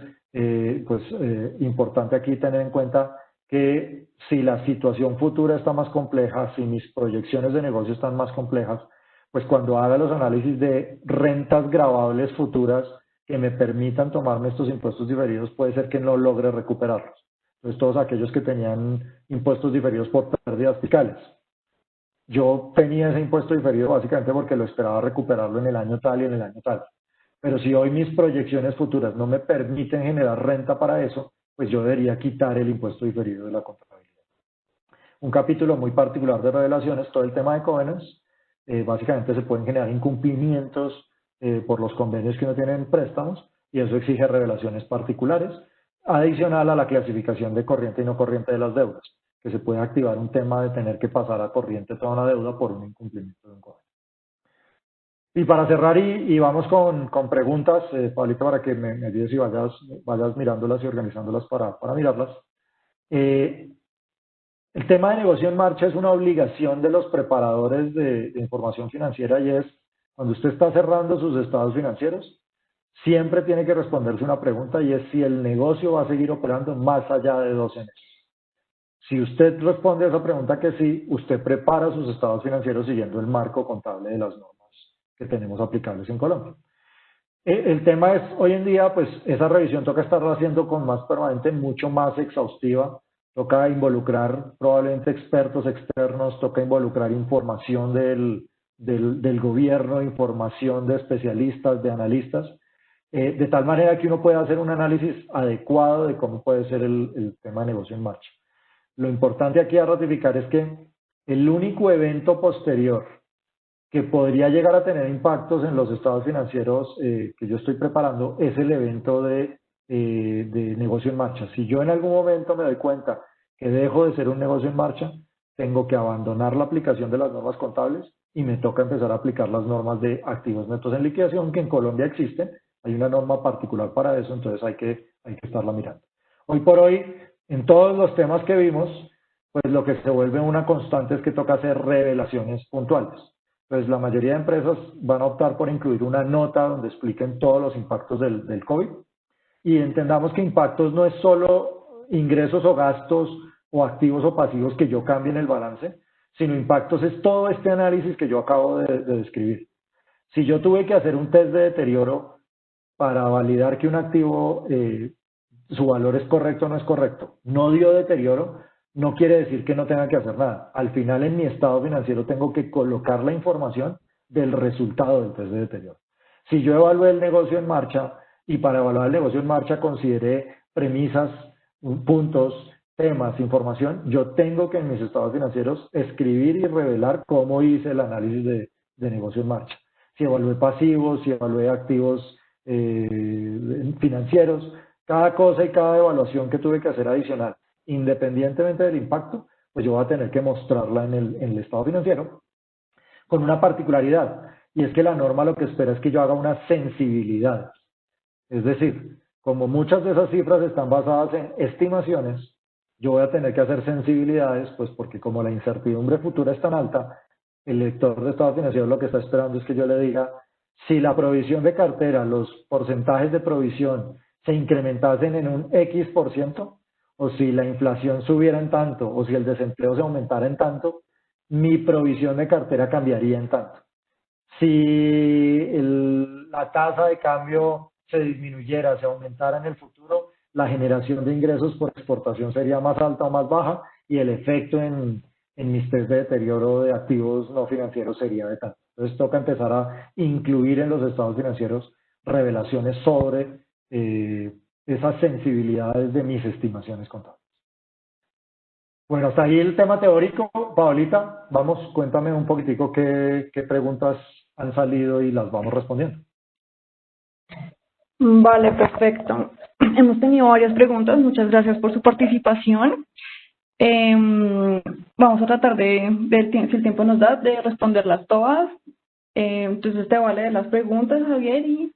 importante aquí tener en cuenta que si la situación futura está más compleja, si mis proyecciones de negocio están más complejas, pues cuando haga los análisis de rentas gravables futuras que me permitan tomarme estos impuestos diferidos, puede ser que no logre recuperarlos. Entonces, todos aquellos que tenían impuestos diferidos por pérdidas fiscales. Yo tenía ese impuesto diferido básicamente porque lo esperaba recuperarlo en el año tal y en el año tal. Pero si hoy mis proyecciones futuras no me permiten generar renta para eso, pues yo debería quitar el impuesto diferido de la contabilidad. Un capítulo muy particular de revelaciones, todo el tema de covenants. Básicamente se pueden generar incumplimientos por los convenios que no tienen préstamos, y eso exige revelaciones particulares, adicional a la clasificación de corriente y no corriente de las deudas, que se puede activar un tema de tener que pasar a corriente toda una deuda por un incumplimiento de un convenio. Y para cerrar, y vamos con preguntas, Pablito, para que me ayudes y vayas mirándolas y organizándolas para mirarlas. El tema de negocio en marcha es una obligación de los preparadores de información financiera, y es cuando usted está cerrando sus estados financieros, siempre tiene que responderse una pregunta, y es si el negocio va a seguir operando más allá de 12 meses. Si usted responde a esa pregunta que sí, usted prepara sus estados financieros siguiendo el marco contable de las normas que tenemos aplicables en Colombia. El tema es, hoy en día, pues esa revisión toca estarla haciendo con más permanente, mucho más exhaustiva. Toca involucrar probablemente expertos externos, toca involucrar información del gobierno, información de especialistas, de analistas, de tal manera que uno pueda hacer un análisis adecuado de cómo puede ser el tema de negocio en marcha. Lo importante aquí a ratificar es que el único evento posterior que podría llegar a tener impactos en los estados financieros que yo estoy preparando es el evento de negocio en marcha. Si yo en algún momento me doy cuenta que dejo de ser un negocio en marcha, tengo que abandonar la aplicación de las normas contables y me toca empezar a aplicar las normas de activos netos en liquidación, que en Colombia existen. Hay una norma particular para eso, entonces hay que estarla mirando. Hoy por hoy, en todos los temas que vimos, pues lo que se vuelve una constante es que toca hacer revelaciones puntuales. Pues la mayoría de empresas van a optar por incluir una nota donde expliquen todos los impactos del COVID, y entendamos que impactos no es solo ingresos o gastos o activos o pasivos que yo cambie en el balance, sino impactos es todo este análisis que yo acabo de describir. Si yo tuve que hacer un test de deterioro para validar que un activo, su valor es correcto o no es correcto, no dio deterioro, no quiere decir que no tenga que hacer nada. Al final, en mi estado financiero tengo que colocar la información del resultado del test de deterioro. Si yo evalué el negocio en marcha y para evaluar el negocio en marcha consideré premisas, puntos temas, información, yo tengo que en mis estados financieros escribir y revelar cómo hice el análisis de negocio en marcha. Si evalué pasivos, si evalué activos financieros, cada cosa y cada evaluación que tuve que hacer adicional, independientemente del impacto, pues yo voy a tener que mostrarla en el estado financiero con una particularidad, y es que la norma lo que espera es que yo haga una sensibilidad. Es decir, como muchas de esas cifras están basadas en estimaciones, yo voy a tener que hacer sensibilidades, pues porque como la incertidumbre futura es tan alta, el lector de estado financiero lo que está esperando es que yo le diga, si la provisión de cartera, los porcentajes de provisión se incrementasen en un X%, o si la inflación subiera en tanto, o si el desempleo se aumentara en tanto, mi provisión de cartera cambiaría en tanto. Si la tasa de cambio se disminuyera, se aumentara en el futuro, la generación de ingresos por exportación sería más alta o más baja y el efecto en mis test de deterioro de activos no financieros sería de tanto. Entonces toca empezar a incluir en los estados financieros revelaciones sobre esas sensibilidades de mis estimaciones contables. Bueno, hasta ahí el tema teórico. Paolita, vamos, cuéntame un poquitico qué preguntas han salido y las vamos respondiendo. Vale, perfecto. Hemos tenido varias preguntas. Muchas gracias por su participación. Vamos a tratar si el tiempo nos da, de responderlas todas. Entonces te voy a leer las preguntas, Javier, y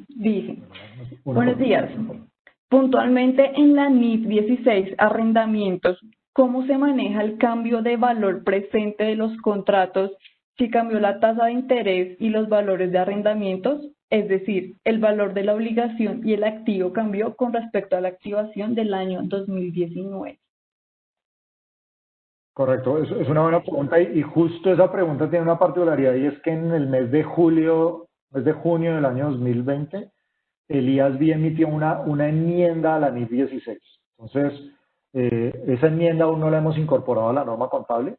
dice, buenos días. Puntualmente en la NIF 16, arrendamientos, ¿cómo se maneja el cambio de valor presente de los contratos si cambió la tasa de interés y los valores de arrendamientos? Es decir, el valor de la obligación y el activo cambió con respecto a la activación del año 2019. Correcto, es una buena pregunta y justo esa pregunta tiene una particularidad y es que en el mes de junio del año 2020, el IASB emitió una enmienda a la NIF 16. Entonces, esa enmienda aún no la hemos incorporado a la norma contable,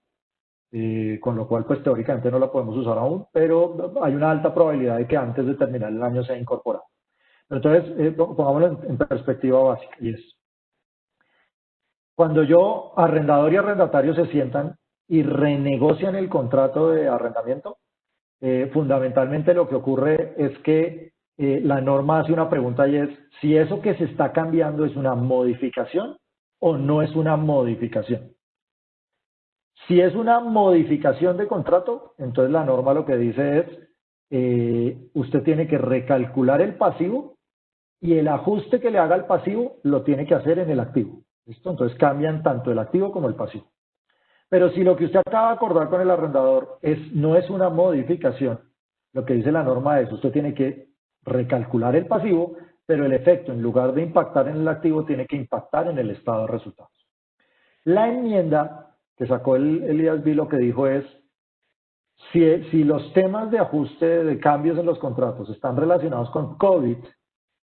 con lo cual, pues teóricamente no la podemos usar aún, pero hay una alta probabilidad de que antes de terminar el año sea incorporada. Entonces, pongámoslo en perspectiva básica, y es, cuando arrendador y arrendatario se sientan y renegocian el contrato de arrendamiento, fundamentalmente lo que ocurre es que la norma hace una pregunta y es si eso que se está cambiando es una modificación o no es una modificación. Si es una modificación de contrato, entonces la norma lo que dice es usted tiene que recalcular el pasivo y el ajuste que le haga al pasivo lo tiene que hacer en el activo. ¿Listo? Entonces cambian tanto el activo como el pasivo. Pero si lo que usted acaba de acordar con el arrendador no es una modificación, lo que dice la norma es usted tiene que recalcular el pasivo, pero el efecto, en lugar de impactar en el activo, tiene que impactar en el estado de resultados. La enmienda que sacó el IASB lo que dijo es, si los temas de ajuste, de cambios en los contratos están relacionados con COVID,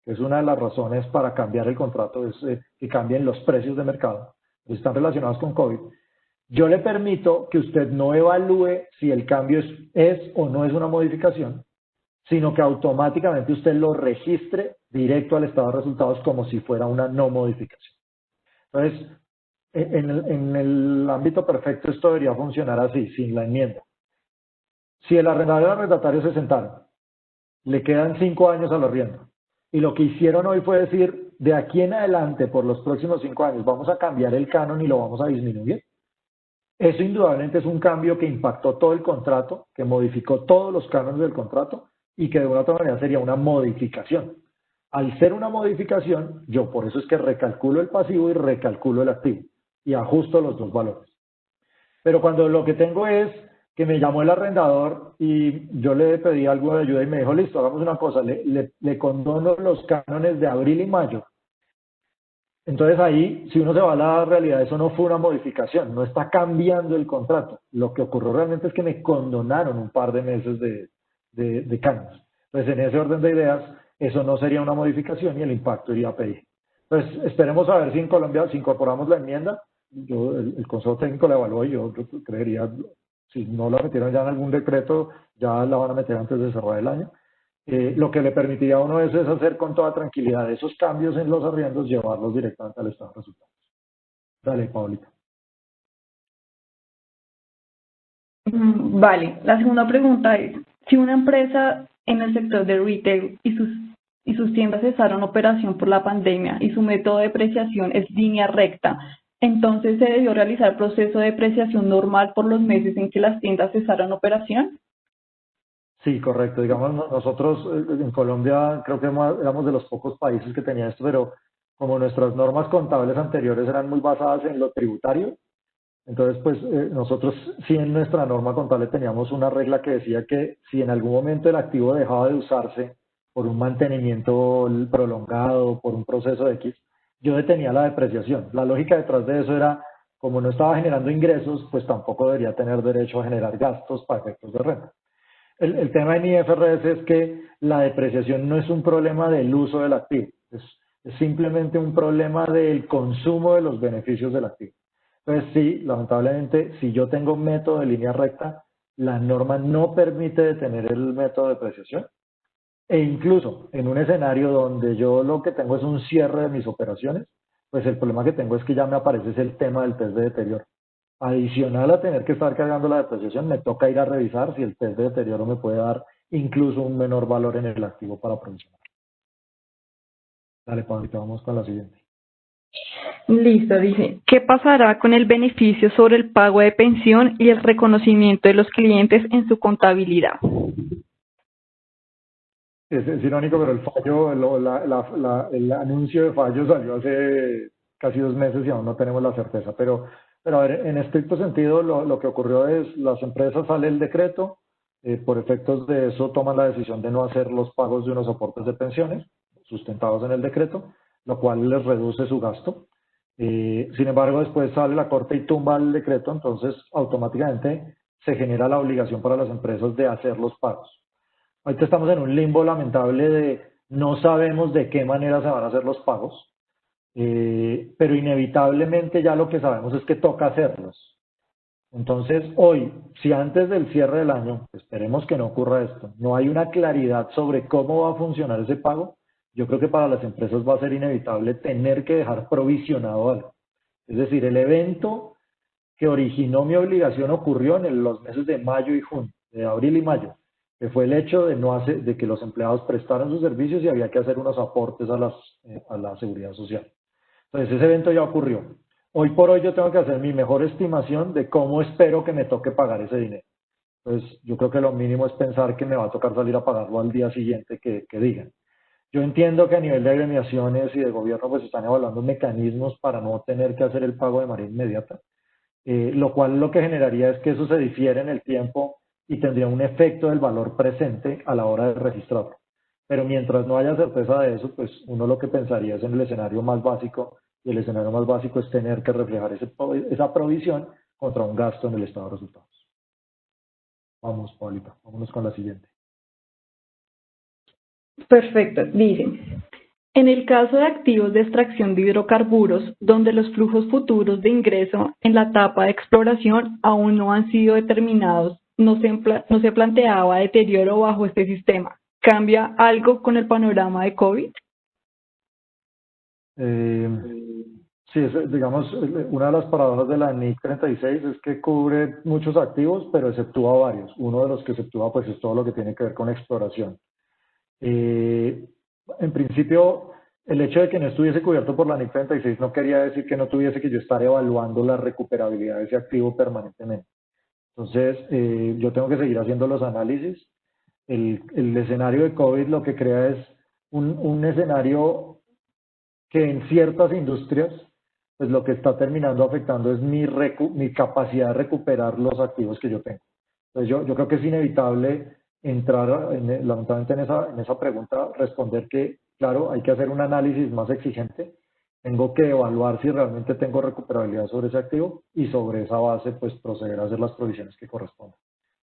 que es una de las razones para cambiar el contrato, es que cambien los precios de mercado, están relacionados con COVID, yo le permito que usted no evalúe si el cambio es o no es una modificación, sino que automáticamente usted lo registre directo al estado de resultados como si fuera una no modificación. Entonces, en el ámbito perfecto esto debería funcionar así, sin la enmienda. Si el arrendador y el arrendatario se sentaron, le quedan 5 años al arriendo, y lo que hicieron hoy fue decir, de aquí en adelante, por los próximos 5 años, vamos a cambiar el canon y lo vamos a disminuir. Eso indudablemente es un cambio que impactó todo el contrato, que modificó todos los cánones del contrato y que de una otra manera sería una modificación. Al ser una modificación, yo por eso es que recalculo el pasivo y recalculo el activo y ajusto los dos valores. Pero cuando lo que tengo es que me llamó el arrendador y yo le pedí algo de ayuda y me dijo, listo, hagamos una cosa, le condono los cánones de abril y mayo. Entonces ahí, si uno se va a la realidad, eso no fue una modificación, no está cambiando el contrato. Lo que ocurrió realmente es que me condonaron un par de meses de cánones. Entonces en ese orden de ideas, eso no sería una modificación y el impacto iría a pedir. Entonces esperemos a ver si en Colombia, si incorporamos la enmienda, el Consejo Técnico la evaluó y yo creería, si no la metieron ya en algún decreto, ya la van a meter antes de cerrar el año. Lo que le permitiría a uno es hacer con toda tranquilidad esos cambios en los arriendos, llevarlos directamente al estado de resultados. Dale, Paulita. Vale, la segunda pregunta es, si una empresa en el sector de retail y sus tiendas cesaron operación por la pandemia y su método de depreciación es línea recta, entonces se debió realizar el proceso de depreciación normal por los meses en que las tiendas cesaron operación. Sí, correcto. Digamos, nosotros en Colombia creo que éramos de los pocos países que tenía esto, pero como nuestras normas contables anteriores eran muy basadas en lo tributario, entonces pues nosotros sí en nuestra norma contable teníamos una regla que decía que si en algún momento el activo dejaba de usarse por un mantenimiento prolongado, por un proceso de X, yo detenía la depreciación. La lógica detrás de eso era, como no estaba generando ingresos, pues tampoco debería tener derecho a generar gastos para efectos de renta. El tema en IFRS es que la depreciación no es un problema del uso del activo, es simplemente un problema del consumo de los beneficios del activo. Entonces, sí, lamentablemente, si yo tengo un método de línea recta, la norma no permite detener el método de depreciación. E incluso en un escenario donde yo lo que tengo es un cierre de mis operaciones, pues el problema que tengo es que ya me aparece el tema del test de deterioro. Adicional a tener que estar cargando la depreciación, me toca ir a revisar si el test de deterioro me puede dar incluso un menor valor en el activo para provisionar. Dale, Pablito, vamos con la siguiente. Listo, dice, ¿qué pasará con el beneficio sobre el pago de pensión y el reconocimiento de los clientes en su contabilidad? Es irónico, pero el fallo, el anuncio de fallo salió hace casi 2 meses y aún no tenemos la certeza. Pero a ver, en estricto sentido, lo que ocurrió es las empresas sale el decreto, por efectos de eso toman la decisión de no hacer los pagos de unos aportes de pensiones sustentados en el decreto, lo cual les reduce su gasto. Sin embargo, después sale la Corte y tumba el decreto, entonces automáticamente se genera la obligación para las empresas de hacer los pagos. Ahorita estamos en un limbo lamentable de no sabemos de qué manera se van a hacer los pagos, pero inevitablemente ya lo que sabemos es que toca hacerlos. Entonces, hoy, si antes del cierre del año, esperemos que no ocurra esto, no hay una claridad sobre cómo va a funcionar ese pago, yo creo que para las empresas va a ser inevitable tener que dejar provisionado algo. Es decir, el evento que originó mi obligación ocurrió en los meses de mayo y junio, de abril y mayo, que fue el hecho de que los empleados prestaran sus servicios y había que hacer unos aportes a la seguridad social. Entonces, ese evento ya ocurrió. Hoy por hoy yo tengo que hacer mi mejor estimación de cómo espero que me toque pagar ese dinero. Entonces, yo creo que lo mínimo es pensar que me va a tocar salir a pagarlo al día siguiente que digan. Yo entiendo que a nivel de agremiaciones y de gobierno pues están evaluando mecanismos para no tener que hacer el pago de manera inmediata, lo cual lo que generaría es que eso se difiere en el tiempo y tendría un efecto del valor presente a la hora de registrarlo. Pero mientras no haya certeza de eso, pues uno lo que pensaría es en el escenario más básico, y el escenario más básico es tener que reflejar esa provisión contra un gasto en el estado de resultados. Vamos, Paulita, vámonos con la siguiente. Perfecto, dice, en el caso de activos de extracción de hidrocarburos, donde los flujos futuros de ingreso en la etapa de exploración aún no han sido determinados, no se planteaba deterioro bajo este sistema. ¿Cambia algo con el panorama de COVID? Sí, digamos, una de las paradojas de la NIC 36 es que cubre muchos activos, pero exceptúa varios. Uno de los que exceptúa pues es todo lo que tiene que ver con exploración. En principio, el hecho de que no estuviese cubierto por la NIC 36 no quería decir que no tuviese que yo estar evaluando la recuperabilidad de ese activo permanentemente. Entonces, yo tengo que seguir haciendo los análisis. El escenario de COVID lo que crea es un escenario que en ciertas industrias, pues lo que está terminando afectando es mi capacidad de recuperar los activos que yo tengo. Entonces, yo creo que es inevitable entrar, lamentablemente, en esa pregunta, responder que, claro, hay que hacer un análisis más exigente. Tengo que evaluar si realmente tengo recuperabilidad sobre ese activo y sobre esa base, pues proceder a hacer las provisiones que correspondan.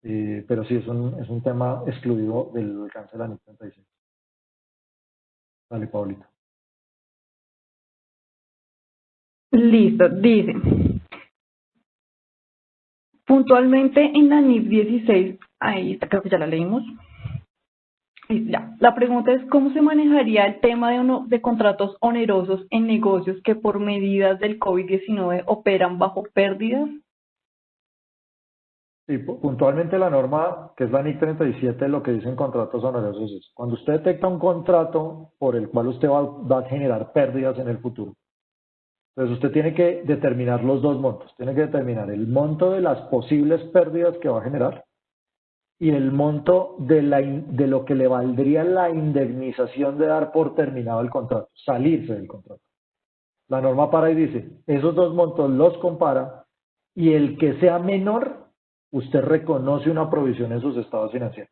Pero sí, es un tema excluido del alcance de la NIC 36. Dale, Paulita. Listo, dice, puntualmente en la NIF 16, ahí está, creo que ya la leímos, Sí, ya. La pregunta es, ¿cómo se manejaría el tema de contratos onerosos en negocios que por medidas del COVID-19 operan bajo pérdidas? Sí, puntualmente la norma, que es la NIC 37, lo que dicen contratos onerosos es, cuando usted detecta un contrato por el cual usted va a generar pérdidas en el futuro, entonces usted tiene que determinar los dos montos. Tiene que determinar el monto de las posibles pérdidas que va a generar y el monto de lo que le valdría la indemnización de dar por terminado el contrato, salirse del contrato. La norma para y dice, esos dos montos los compara y el que sea menor, usted reconoce una provisión en sus estados financieros.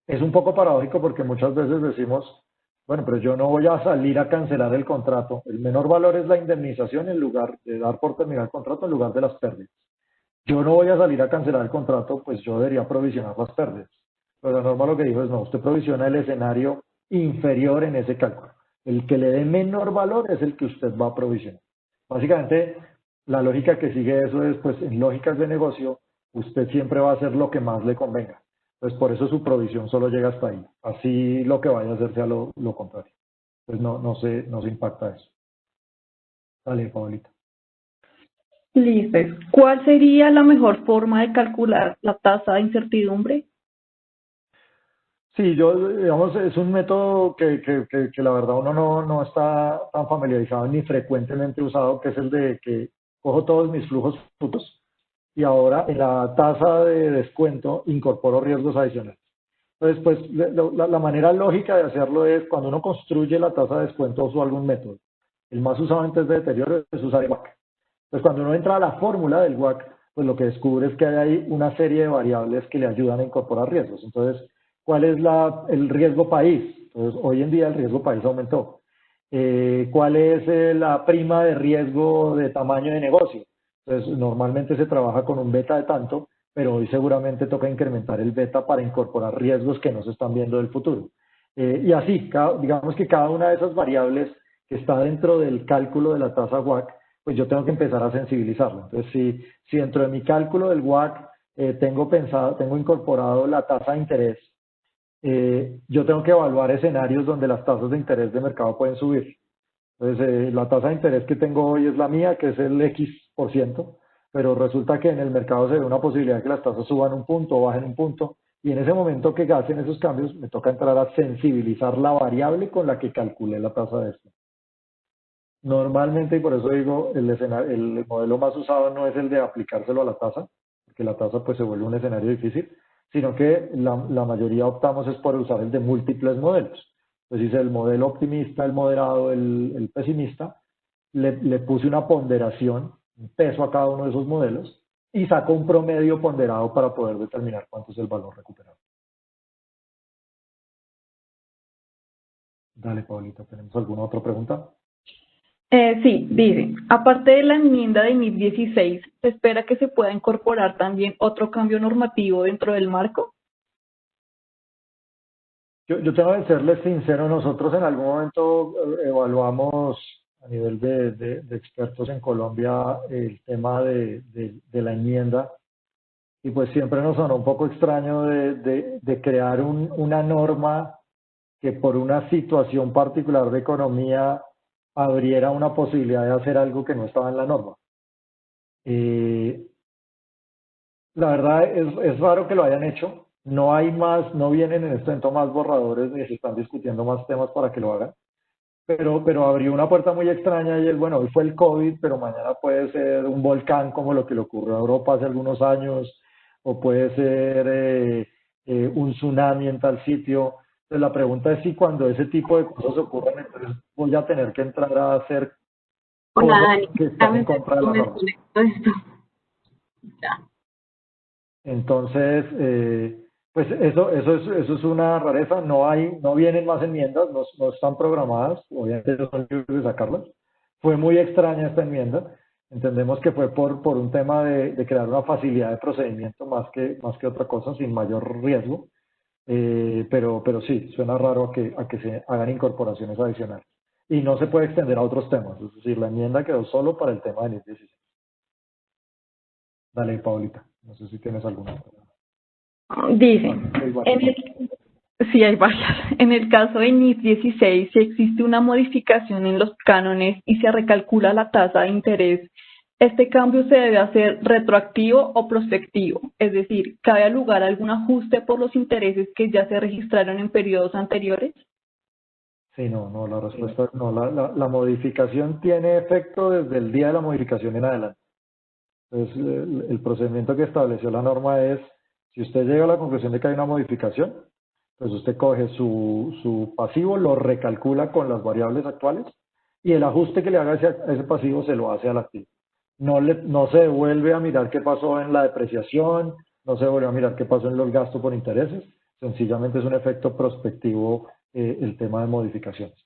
Es un poco paradójico porque muchas veces decimos, bueno, pero yo no voy a salir a cancelar el contrato. El menor valor es la indemnización en lugar de dar por terminar el contrato en lugar de las pérdidas. Yo no voy a salir a cancelar el contrato, pues yo debería provisionar las pérdidas. Pero la norma lo que dijo es, no, usted provisiona el escenario inferior en ese cálculo. El que le dé menor valor es el que usted va a provisionar. Básicamente, la lógica que sigue eso es, pues en lógicas de negocio, usted siempre va a hacer lo que más le convenga. Pues por eso su provisión solo llega hasta ahí. Así lo que vaya a hacer sea lo contrario. Pues no se impacta eso. Dale, Paulita. Listo. ¿Cuál sería la mejor forma de calcular la tasa de incertidumbre? Sí, digamos, es un método que la verdad uno no está tan familiarizado ni frecuentemente usado, que es el de que cojo todos mis flujos futuros y ahora en la tasa de descuento incorporo riesgos adicionales. Entonces, pues la manera lógica de hacerlo es cuando uno construye la tasa de descuento usa algún método. El más usado en test de deterioro es usar el WACC. Entonces, cuando uno entra a la fórmula del WACC, pues lo que descubre es que hay ahí una serie de variables que le ayudan a incorporar riesgos. Entonces, ¿cuál es el riesgo país? Entonces, hoy en día el riesgo país aumentó. ¿Cuál es la prima de riesgo de tamaño de negocio? Entonces, normalmente se trabaja con un beta de tanto, pero hoy seguramente toca incrementar el beta para incorporar riesgos que no se están viendo del futuro. Y así, digamos que cada una de esas variables que está dentro del cálculo de la tasa WACC, pues yo tengo que empezar a sensibilizarlo. Entonces, si dentro de mi cálculo del WACC tengo incorporado la tasa de interés, yo tengo que evaluar escenarios donde las tasas de interés de mercado pueden subir. Entonces, la tasa de interés que tengo hoy es la mía, que es el X%, pero resulta que en el mercado se ve una posibilidad de que las tasas suban un punto o bajen un punto, y en ese momento que hacen esos cambios, me toca entrar a sensibilizar la variable con la que calculé la tasa de esto. Normalmente, y por eso digo, el modelo más usado no es el de aplicárselo a la tasa, porque la tasa pues se vuelve un escenario difícil, sino que la mayoría optamos es por usar el de múltiples modelos. Entonces hice el modelo optimista, el moderado, el pesimista, le puse una ponderación, un peso a cada uno de esos modelos, y saco un promedio ponderado para poder determinar cuánto es el valor recuperado. Dale, Paulita, ¿tenemos alguna otra pregunta? Sí, dice, aparte de la enmienda de 2016, ¿se espera que se pueda incorporar también otro cambio normativo dentro del marco? Yo tengo que serles sincero, nosotros en algún momento evaluamos a nivel de expertos en Colombia el tema de la enmienda y pues siempre nos sonó un poco extraño de crear una norma que por una situación particular de economía abriera una posibilidad de hacer algo que no estaba en la norma. La verdad es raro que lo hayan hecho. No hay más, no vienen en este momento más borradores ni se están discutiendo más temas para que lo hagan. Pero abrió una puerta muy extraña y es, bueno, hoy fue el COVID, pero mañana puede ser un volcán como lo que le ocurrió a Europa hace algunos años, o puede ser un tsunami en tal sitio. Entonces la pregunta es si cuando ese tipo de cosas ocurran, entonces voy a tener que entrar a hacer Hola, cosas Dani. que están Dame en un contra de segundo, la me norma. desconecto de esto. Ya. Entonces, pues eso es una rareza, no vienen más enmiendas, no están programadas, obviamente no son libres de sacarlas. Fue muy extraña esta enmienda, entendemos que fue por un tema de crear una facilidad de procedimiento más que otra cosa, sin mayor riesgo, pero sí, suena raro a que se hagan incorporaciones adicionales. Y no se puede extender a otros temas, es decir, la enmienda quedó solo para el tema de 2016. Dale, Paulita, no sé si tienes alguna otra. Dice, Bueno, igual. en el, Sí, hay varias. En el caso de NIF 16, si existe una modificación en los cánones y se recalcula la tasa de interés, ¿este cambio se debe hacer retroactivo o prospectivo? Es decir, ¿cabe lugar a algún ajuste por los intereses que ya se registraron en periodos anteriores? Sí, no, la respuesta es no. La modificación tiene efecto desde el día de la modificación en adelante. Entonces, el procedimiento que estableció la norma es, si usted llega a la conclusión de que hay una modificación, pues usted coge su pasivo, lo recalcula con las variables actuales y el ajuste que le haga a ese pasivo se lo hace al activo. No se devuelve a mirar qué pasó en la depreciación, no se devuelve a mirar qué pasó en los gastos por intereses, sencillamente es un efecto prospectivo el tema de modificaciones.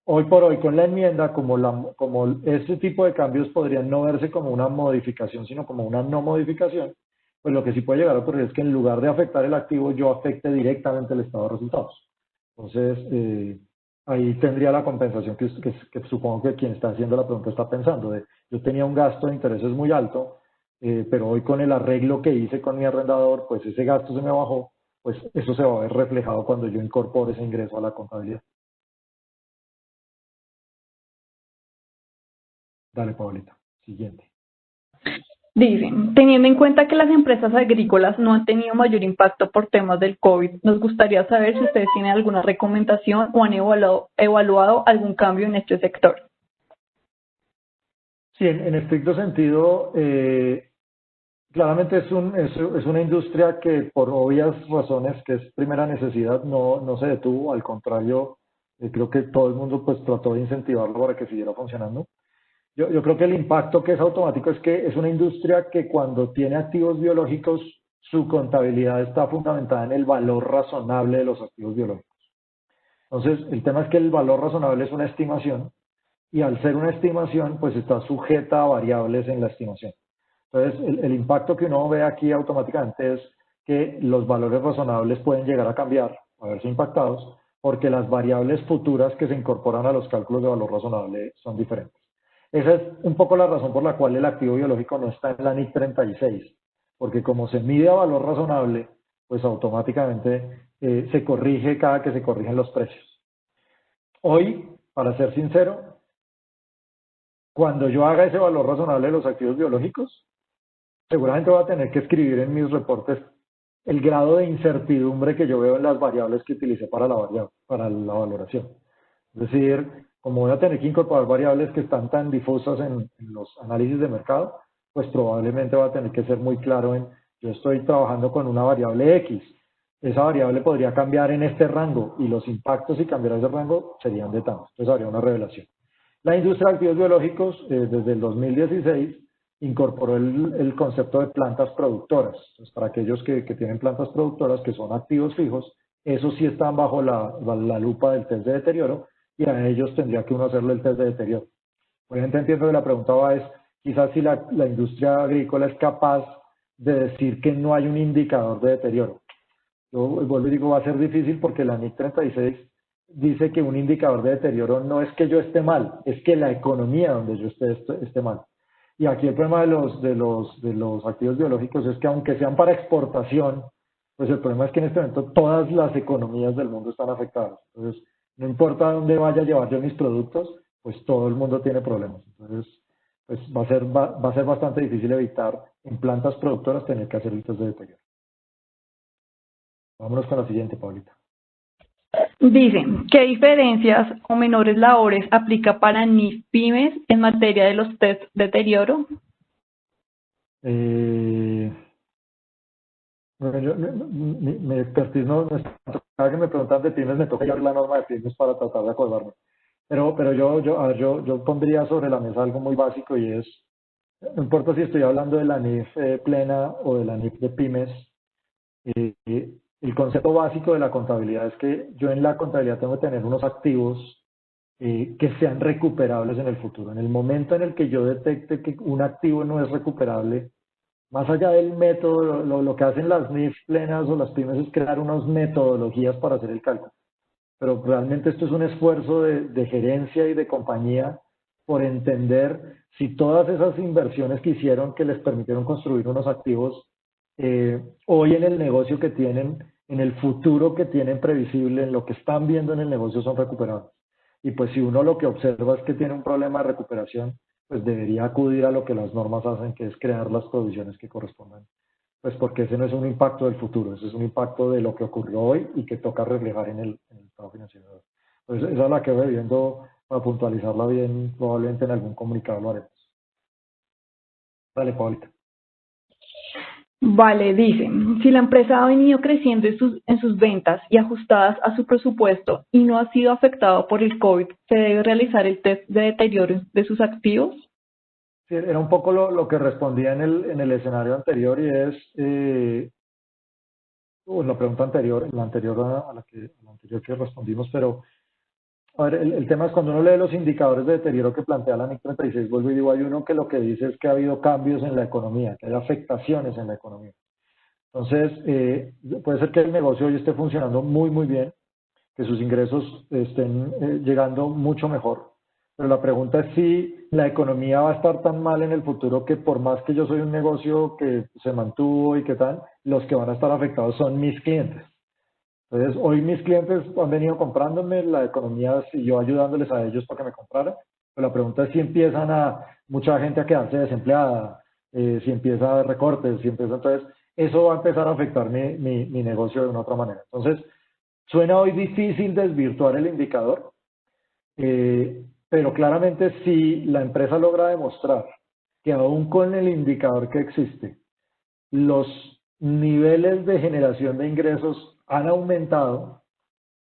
Hoy por hoy, con la enmienda, como este tipo de cambios podrían no verse como una modificación, sino como una no modificación, pues lo que sí puede llegar a ocurrir es que en lugar de afectar el activo, yo afecte directamente el estado de resultados. Entonces, ahí tendría la compensación que supongo que quien está haciendo la pregunta está pensando. Yo tenía un gasto de intereses muy alto, pero hoy con el arreglo que hice con mi arrendador, pues ese gasto se me bajó, pues eso se va a ver reflejado cuando yo incorpore ese ingreso a la contabilidad. Dale, Paulita. Siguiente. Dicen, teniendo en cuenta que las empresas agrícolas no han tenido mayor impacto por temas del COVID, nos gustaría saber si ustedes tienen alguna recomendación o han evaluado algún cambio en este sector. Sí, en estricto sentido, claramente es una industria que por obvias razones, que es primera necesidad, no se detuvo, al contrario, creo que todo el mundo pues trató de incentivarlo para que siguiera funcionando. Yo creo que el impacto que es automático es que es una industria que cuando tiene activos biológicos, su contabilidad está fundamentada en el valor razonable de los activos biológicos. Entonces, el tema es que el valor razonable es una estimación y al ser una estimación, pues está sujeta a variables en la estimación. Entonces, el impacto que uno ve aquí automáticamente es que los valores razonables pueden llegar a cambiar, a verse impactados, porque las variables futuras que se incorporan a los cálculos de valor razonable son diferentes. Esa es un poco la razón por la cual el activo biológico no está en la NIC 36, porque como se mide a valor razonable, pues automáticamente se corrige cada que se corrigen los precios. Hoy, para ser sincero, cuando yo haga ese valor razonable de los activos biológicos, seguramente voy a tener que escribir en mis reportes el grado de incertidumbre que yo veo en las variables que utilicé para la valoración. Es decir, como voy a tener que incorporar variables que están tan difusas en los análisis de mercado, pues probablemente va a tener que ser muy claro en, yo estoy trabajando con una variable X, esa variable podría cambiar en este rango y los impactos si cambiara ese rango serían de tanto. Entonces habría una revelación. La industria de activos biológicos, desde el 2016, incorporó el concepto de plantas productoras. Entonces, para aquellos que tienen plantas productoras, que son activos fijos, esos sí están bajo la lupa del test de deterioro y a ellos tendría que uno hacerle el test de deterioro. Obviamente entiendo que la pregunta va es, quizás si la industria agrícola es capaz de decir que no hay un indicador de deterioro. Yo vuelvo y digo, va a ser difícil porque la NIC 36 dice que un indicador de deterioro no es que yo esté mal, es que la economía donde yo esté mal. Y aquí el problema de los activos biológicos es que aunque sean para exportación, pues el problema es que en este momento todas las economías del mundo están afectadas. Entonces, no importa dónde vaya a llevar yo mis productos, pues todo el mundo tiene problemas. Entonces, pues va a ser bastante difícil evitar en plantas productoras tener que hacer listas de deterioro. Vámonos con la siguiente, Paulita. Dicen, ¿qué diferencias o menores labores aplica para NIF pymes en materia de los test de deterioro? Bueno, mi expertise no es tanto. Cada que me preguntan de pymes, me toca llevar la norma de pymes para tratar de acordarme. Pero yo pondría sobre la mesa algo muy básico y es, no importa si estoy hablando de la NIF plena o de la NIF de pymes, el concepto básico de la contabilidad es que yo en la contabilidad tengo que tener unos activos que sean recuperables en el futuro. En el momento en el que yo detecte que un activo no es recuperable, más allá del método, lo que hacen las NIF plenas o las pymes es crear unas metodologías para hacer el cálculo. Pero realmente esto es un esfuerzo de gerencia y de compañía por entender si todas esas inversiones que hicieron que les permitieron construir unos activos hoy en el negocio que tienen, en el futuro que tienen previsible, en lo que están viendo en el negocio son recuperables. Y pues si uno lo que observa es que tiene un problema de recuperación, pues debería acudir a lo que las normas hacen, que es crear las provisiones que correspondan. Pues porque ese no es un impacto del futuro, ese es un impacto de lo que ocurrió hoy y que toca reflejar en el estado financiero. Pues esa es la que voy viendo, para puntualizarla bien, probablemente en algún comunicado lo haremos. Dale, Paulita. Vale, dice, si la empresa ha venido creciendo en sus ventas y ajustadas a su presupuesto y no ha sido afectado por el COVID, ¿se debe realizar el test de deterioro de sus activos? Sí, era un poco lo que respondía en el escenario anterior y es, la pregunta anterior, la anterior a la anterior que respondimos, pero a ver, el tema es cuando uno lee los indicadores de deterioro que plantea la NIC 36, vuelvo y digo, hay uno que lo que dice es que ha habido cambios en la economía, que hay afectaciones en la economía. Entonces, puede ser que el negocio hoy esté funcionando muy, muy bien, que sus ingresos estén llegando mucho mejor. Pero la pregunta es si la economía va a estar tan mal en el futuro que por más que yo soy un negocio que se mantuvo y que tal, los que van a estar afectados son mis clientes. Entonces, hoy mis clientes han venido comprándome, la economía siguió ayudándoles a ellos para que me compraran. Pero la pregunta es si empiezan mucha gente a quedarse desempleada, si empieza a haber recortes, si empieza, entonces eso va a empezar a afectar mi negocio de una otra manera. Entonces, suena hoy difícil desvirtuar el indicador, pero claramente si la empresa logra demostrar que aún con el indicador que existe, los niveles de generación de ingresos han aumentado,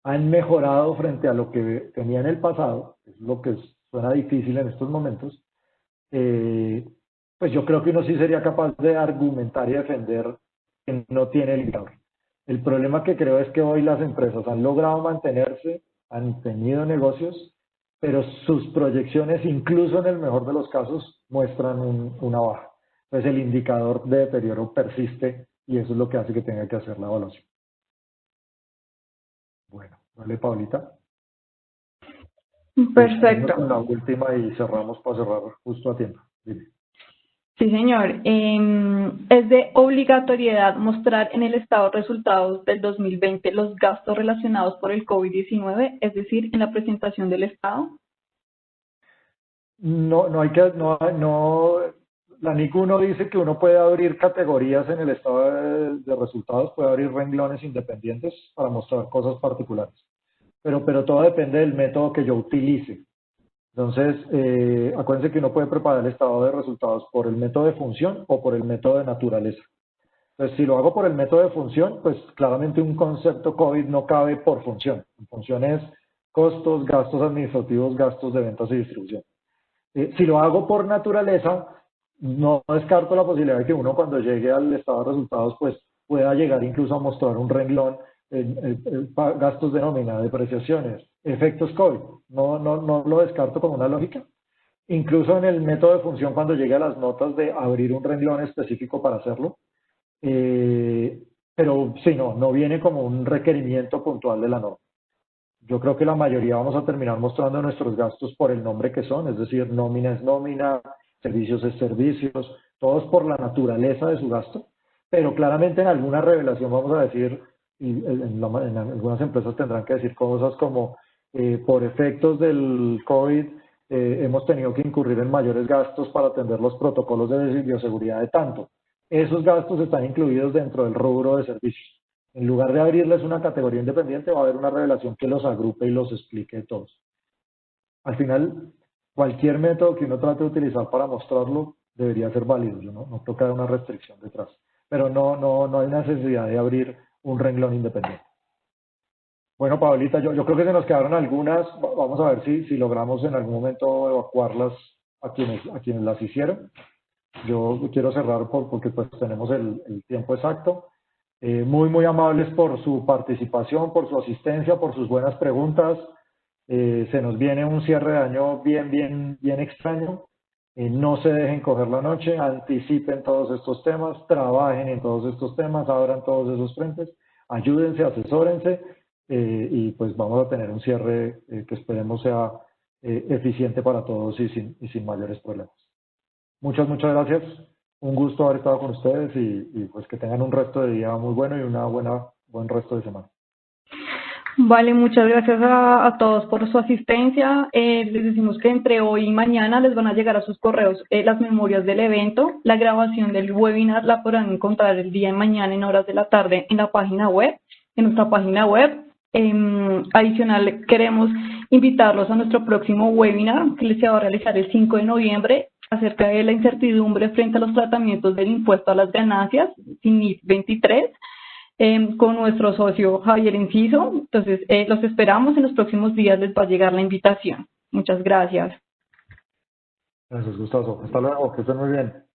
han mejorado frente a lo que tenía en el pasado, es lo que suena difícil en estos momentos, pues yo creo que uno sí sería capaz de argumentar y defender que no tiene el indicador. El problema que creo es que hoy las empresas han logrado mantenerse, han tenido negocios, pero sus proyecciones, incluso en el mejor de los casos, muestran una baja. Entonces el indicador de deterioro persiste y eso es lo que hace que tenga que hacer la evaluación. Bueno, vale, Paulita. Perfecto. Con la última y cerramos para cerrar justo a tiempo. Dime. Sí, señor. Es de obligatoriedad mostrar en el estado de resultados del 2020 los gastos relacionados por el COVID-19, es decir, en la presentación del estado. No hay que, la NIC 1 dice que uno puede abrir categorías en el estado de resultados, puede abrir renglones independientes para mostrar cosas particulares. Pero todo depende del método que yo utilice. Entonces, acuérdense que uno puede preparar el estado de resultados por el método de función o por el método de naturaleza. Entonces, si lo hago por el método de función, pues claramente un concepto COVID no cabe por función. En función es costos, gastos administrativos, gastos de ventas y distribución. Si lo hago por naturaleza, no descarto la posibilidad de que uno cuando llegue al estado de resultados, pues pueda llegar incluso a mostrar un renglón gastos de nómina, depreciaciones, efectos COVID. No lo descarto como una lógica. Incluso en el método de función, cuando llegue a las notas de abrir un renglón específico para hacerlo. Pero sí, no viene como un requerimiento puntual de la norma. Yo creo que la mayoría vamos a terminar mostrando nuestros gastos por el nombre que son, es decir, nómina es nómina, servicios es servicios, todos por la naturaleza de su gasto, pero claramente en alguna revelación vamos a decir, y en algunas empresas tendrán que decir cosas como, por efectos del COVID, hemos tenido que incurrir en mayores gastos para atender los protocolos de bioseguridad de tanto. Esos gastos están incluidos dentro del rubro de servicios. En lugar de abrirles una categoría independiente, va a haber una revelación que los agrupe y los explique todos. Al final, cualquier método que uno trate de utilizar para mostrarlo debería ser válido. Yo no creo que haya una restricción detrás. Pero no hay necesidad de abrir un renglón independiente. Bueno, Pablita, yo creo que se nos quedaron algunas. Vamos a ver si logramos en algún momento evacuarlas a quienes las hicieron. Yo quiero cerrar porque pues tenemos el tiempo exacto. Muy amables por su participación, por su asistencia, por sus buenas preguntas. Se nos viene un cierre de año bien extraño. No se dejen coger la noche, anticipen todos estos temas, trabajen en todos estos temas, abran todos esos frentes, ayúdense, asesórense y pues vamos a tener un cierre que esperemos sea eficiente para todos y sin mayores problemas. Muchas gracias. Un gusto haber estado con ustedes y pues que tengan un resto de día muy bueno y una buena buen resto de semana. Vale, muchas gracias a todos por su asistencia. Les decimos que entre hoy y mañana les van a llegar a sus correos las memorias del evento. La grabación del webinar la podrán encontrar el día de mañana en horas de la tarde en la página web, en nuestra página web. Adicional, queremos invitarlos a nuestro próximo webinar que se va a realizar el 5 de noviembre acerca de la incertidumbre frente a los tratamientos del impuesto a las ganancias, CINIF 23. Con nuestro socio Javier Enciso. Entonces, los esperamos en los próximos días, les va a llegar la invitación. Muchas gracias. Gracias, Gustavo. Hasta luego, que estén muy bien.